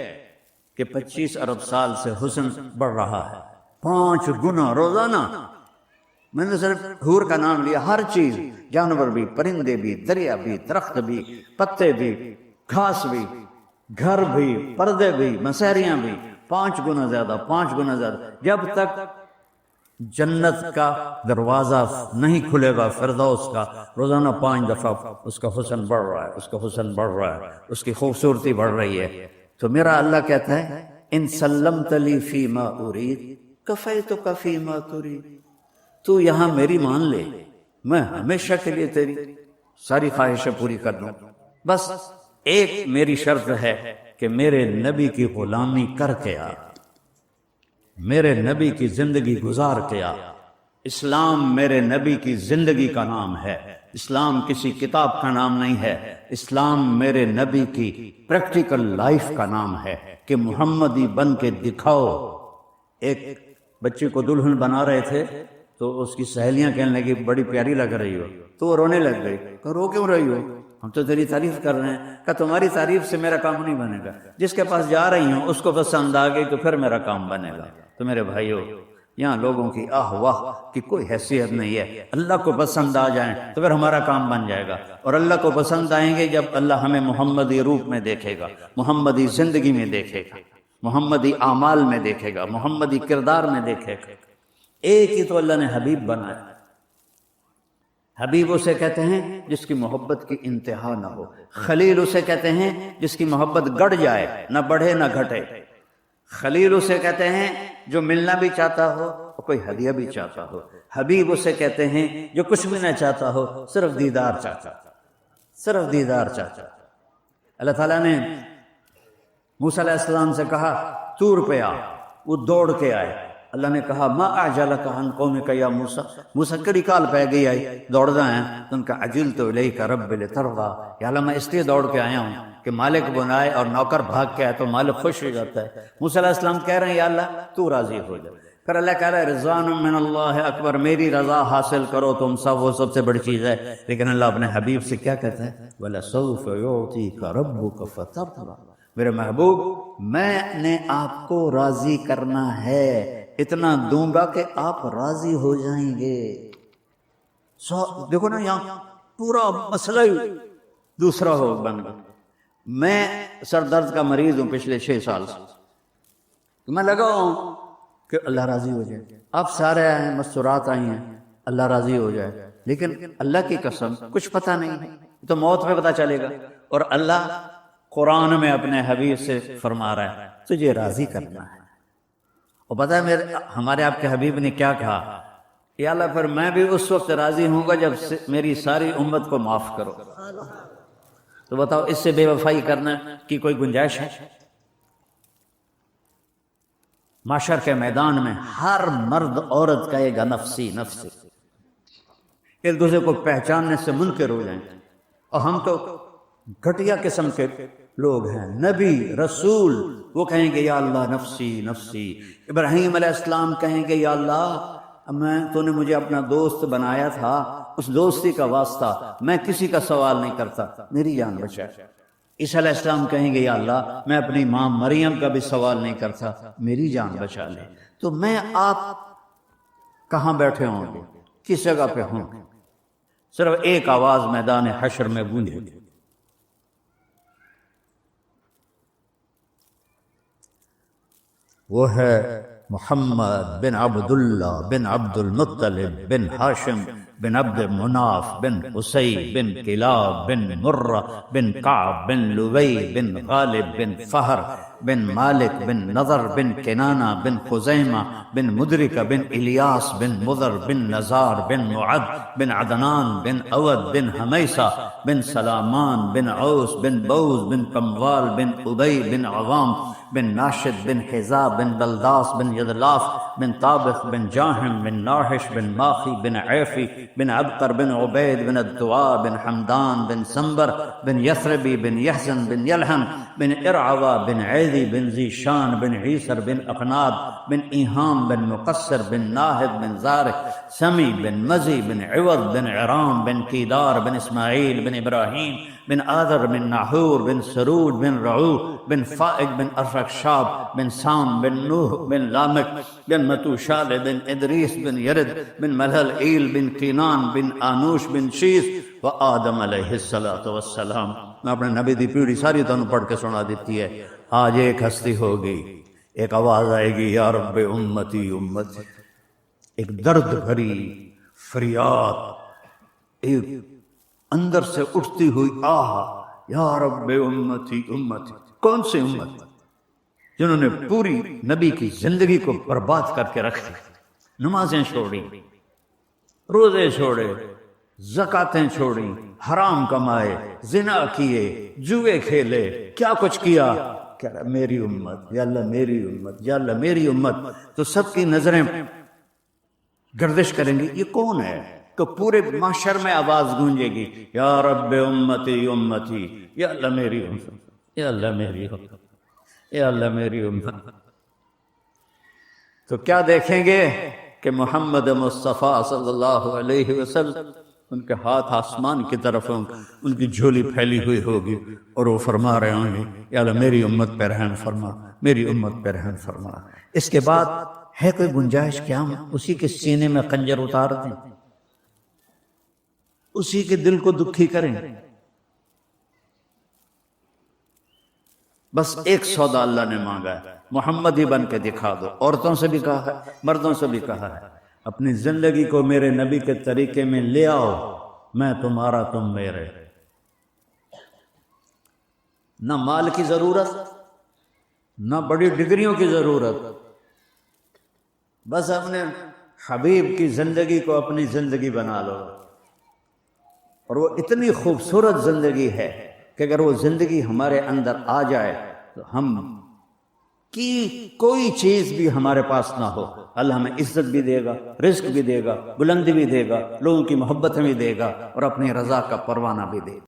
کہ 25 ارب سال سے حسن بڑھ رہا ہے، 5 گنا روزانہ۔ میں نے صرف حور کا نام لیا، ہر چیز، جانور بھی، پرندے بھی، دریا بھی، درخت بھی، پتے بھی، گھاس بھی، گھر بھی، پردے بھی، مسحریاں بھی، 5 گنا زیادہ، 5 گنا زیادہ۔ جب تک جنت کا دروازہ نہیں کھلے گا فردوس کا، روزانہ 5 دفعہ اس کا حسن بڑھ رہا ہے، اس کا حسن بڑھ رہا ہے، اس کی خوبصورتی بڑھ رہی ہے۔ تو میرا اللہ کہتا ہے ان سلمت لی فیما ارید کفیتک فیما ترید، تو یہاں میری مان لے، میں ہمیشہ کے لیے تیری ساری خواہشیں پوری کر دوں، بس ایک میری شرط ہے کہ میرے نبی کی غلامی کر کے آ، میرے نبی کی زندگی گزار کے آ۔ اسلام میرے نبی کی زندگی کا نام ہے، اسلام کسی کتاب کا نام نہیں ہے، اسلام میرے نبی کی پریکٹیکل لائف کا نام ہے، کہ محمدی بن کے دکھاؤ۔ ایک بچی کو دلہن بنا رہے تھے تو اس کی سہیلیاں کہنے لگی بڑی پیاری لگ رہی ہو، تو وہ رونے لگ گئی. کہ رو کیوں رہی ہو؟ ہم تو تیری تعریف کر رہے ہیں. کہ تمہاری تعریف سے میرا کام نہیں بنے گا، جس کے پاس جا رہی ہوں اس کو پسند آ گئی تو پھر میرا کام بنے گا. تو میرے بھائیو، یہاں لوگوں کی آہ واہ کی کوئی حیثیت نہیں ہے. اللہ کو پسند آ جائیں تو پھر ہمارا کام بن جائے گا. اور اللہ کو پسند آئیں گے جب اللہ ہمیں محمدی روپ میں دیکھے گا، محمدی زندگی میں دیکھے گا، محمدی اعمال میں دیکھے گا، محمدی کردار میں دیکھے گا. ایک ہی تو اللہ نے حبیب بنایا. حبیب اسے کہتے ہیں جس کی محبت کی انتہا نہ ہو. خلیل اسے کہتے ہیں جس کی محبت گڑ جائے، نہ بڑھے نہ گھٹے. خلیل اسے کہتے ہیں جو ملنا بھی چاہتا ہو اور کوئی ہدیہ بھی چاہتا ہو. حبیب اسے کہتے ہیں جو کچھ بھی نہ چاہتا ہو، صرف دیدار چاہتا، صرف دیدار چاہتا. اللہ تعالیٰ نے موسیٰ علیہ السلام سے کہا طور پہ آ، وہ دوڑ کے آئے. اللہ نے کہا ما اعجلک عن قومک یا موسیٰ، موسیٰ کڑی کال پہ گئی آئی دوڑنا ہے. تو ان کا عجلت الیک رب لترضی، یا اللہ میں اس لیے دوڑ کے آیا ہوں کہ مالک بنائے اور نوکر بھاگ کے آئے تو مالک خوش ہو جاتا ہے. موسیٰ علیہ السلام کہہ رہے ہیں یا اللہ تو راضی ہو جائے. پھر اللہ کہہ رہا ہے رضوان من اللہ اکبر، میری رضا حاصل کرو تم سب، وہ سب سے بڑی چیز ہے. لیکن اللہ اپنے حبیب سے کیا کہتا ہے وَلَسَوْفَ يُعْطِيكَ رَبُّكَ فَتَرْضَىٰ، میرے محبوب میں نے آپ کو راضی کرنا ہے، اتنا دوں گا کہ آپ راضی ہو جائیں گے. دیکھو نا یہاں پورا مسئلہ ہی دوسرا ہو بن گیا. میں سر درد کا مریض ہوں پچھلے 6 سال سے، تو میں لگا ہوں کہ اللہ راضی ہو جائے. آپ سارے آئے ہیں، مستورات آئی ہیں، اللہ راضی ہو جائے. لیکن اللہ کی قسم کچھ پتہ نہیں ہے، تو موت پہ پتہ چلے گا. اور اللہ قرآن میں اپنے حبیب سے فرما رہا ہے تجھے راضی کرنا ہے. اور پتہ ہے ہمارے آپ کے حبیب نے کیا کہا، یا اللہ پھر میں بھی اس وقت راضی ہوں گا جب میری ساری امت کو معاف کرو. تو بتاؤ اس سے بے وفائی کرنا کی کوئی گنجائش ہے؟ معاشر کے میدان میں ہر مرد عورت کہے گا نفسی نفسی، ایک دوسرے کو پہچاننے سے منکر ہو جائیں. اور ہم تو گھٹیا قسم کے لوگ ہیں. نبی رسول وہ کہیں گے یا اللہ نفسی نفسی. ابراہیم علیہ السلام کہیں گے یا اللہ تو نے مجھے اپنا دوست بنایا تھا، اس دوستی کا واسطہ میں کسی کا سوال نہیں کرتا، میری جان بچا. عیسیٰ علیہ السلام کہیں گے یا اللہ میں اپنی ماں مریم کا بھی سوال نہیں کرتا، میری جان بچا لے. تو میں آپ کہاں بیٹھے ہوں گے، کس جگہ پہ ہوں گے؟ صرف ایک آواز میدان حشر میں گونجے گی، وہ ہے محمد بن عبداللہ بن عبد المطلب بن ہاشم بن عبد مناف بن قصی بن کلاب بن مرہ بن کعب بن لوی بن غالب بن فہر بن مالک بن نضر بن کنانہ بن خزیمہ بن مدرکہ بن الیاس بن مضر بن نزار بن معد بن عدنان بن اود بن حمیسہ بن سلامان بن عوس بن بوز بن کموال بن ابی بن عوام بن ناشد بن حزاب بن بلداس بن یدلاف بن طابخ بن جاہم بن ناحش بن ماخی بن عیفی بن عبقر بن عبید بن الدعاء بن حمدان بن سنبر بن یثربی بن یحزن بن یلحن بن ارعوا بن عیدی بن ذیشان بن عیسر بن اقناد بن ایہام بن مقصر بن ناہد بن زارق سمی بن مزی بن عوض بن عرام بن کیدار بن اسماعیل بن ابراہیم بن آذر بن ناحور بن سرود بن رعو بن فائق بن ارفخشاب بن سام بن نوح بن لامک بن متوشال بن ادریس بن یرد بن ملہل ایل بن کینان بن آنوش بن شیس و آدم علیہ السلام. میں اپنے نبی دی پیڑھی ساری تانوں پڑھ کے سنا دیتی ہے. آج ایک ہستی ہوگی، ایک آواز آئے گی یا رب امتی امتی، ایک درد بھری فریاد، ایک اندر سے اٹھتی ہوئی آہ یا رب امتی امتی. کون سی امت؟ جنہوں نے پوری نبی کی زندگی کو برباد کر کے رکھ دی، نمازیں چھوڑی، روزے چھوڑے، زکاتیں چھوڑی، حرام کمائے، زنا کیے، جوئے کھیلے، کیا کچھ کیا. کہہ رہا میری امت، یا اللہ میری امت، یا اللہ میری امت. تو سب کی نظریں گردش کریں گی یہ کون ہے؟ تو پورے معاشر میں آواز گونجے گی یا رب امتی امتی، یا اللہ میری امت، یا اللہ میری امت، یا اللہ میری امت. تو کیا دیکھیں گے کہ محمد مصطفیٰ صلی اللہ علیہ وسلم ان کے ہاتھ آسمان کی طرف ہوں، ان کی جھولی پھیلی ہوئی ہوگی اور وہ فرما رہے ہوں گے یا اللہ میری امت پہ رحم فرما، میری امت پہ رحم فرما۔ اس کے بعد ہے کوئی گنجائش کیا ہم اسی کے سینے میں خنجر اتار دیں، اسی کے دل کو دکھی کریں؟ بس ایک سودا اللہ نے مانگا ہے، محمد ہی بن کے دکھا دو۔ عورتوں سے بھی کہا ہے، مردوں سے بھی کہا ہے، اپنی زندگی کو میرے نبی کے طریقے میں لے آؤ، میں تمہارا تم میرے۔ نہ مال کی ضرورت، نہ بڑی ڈگریوں کی ضرورت، بس اپنے حبیب کی زندگی کو اپنی زندگی بنا لو۔ اور وہ اتنی خوبصورت زندگی ہے کہ اگر وہ زندگی ہمارے اندر آ جائے تو ہم کی کوئی چیز بھی ہمارے پاس نہ ہو، اللہ ہمیں عزت بھی دے گا، رزق بھی دے گا، بلندی بھی دے گا، لوگوں کی محبت بھی دے گا اور اپنی رضا کا پروانہ بھی دے گا۔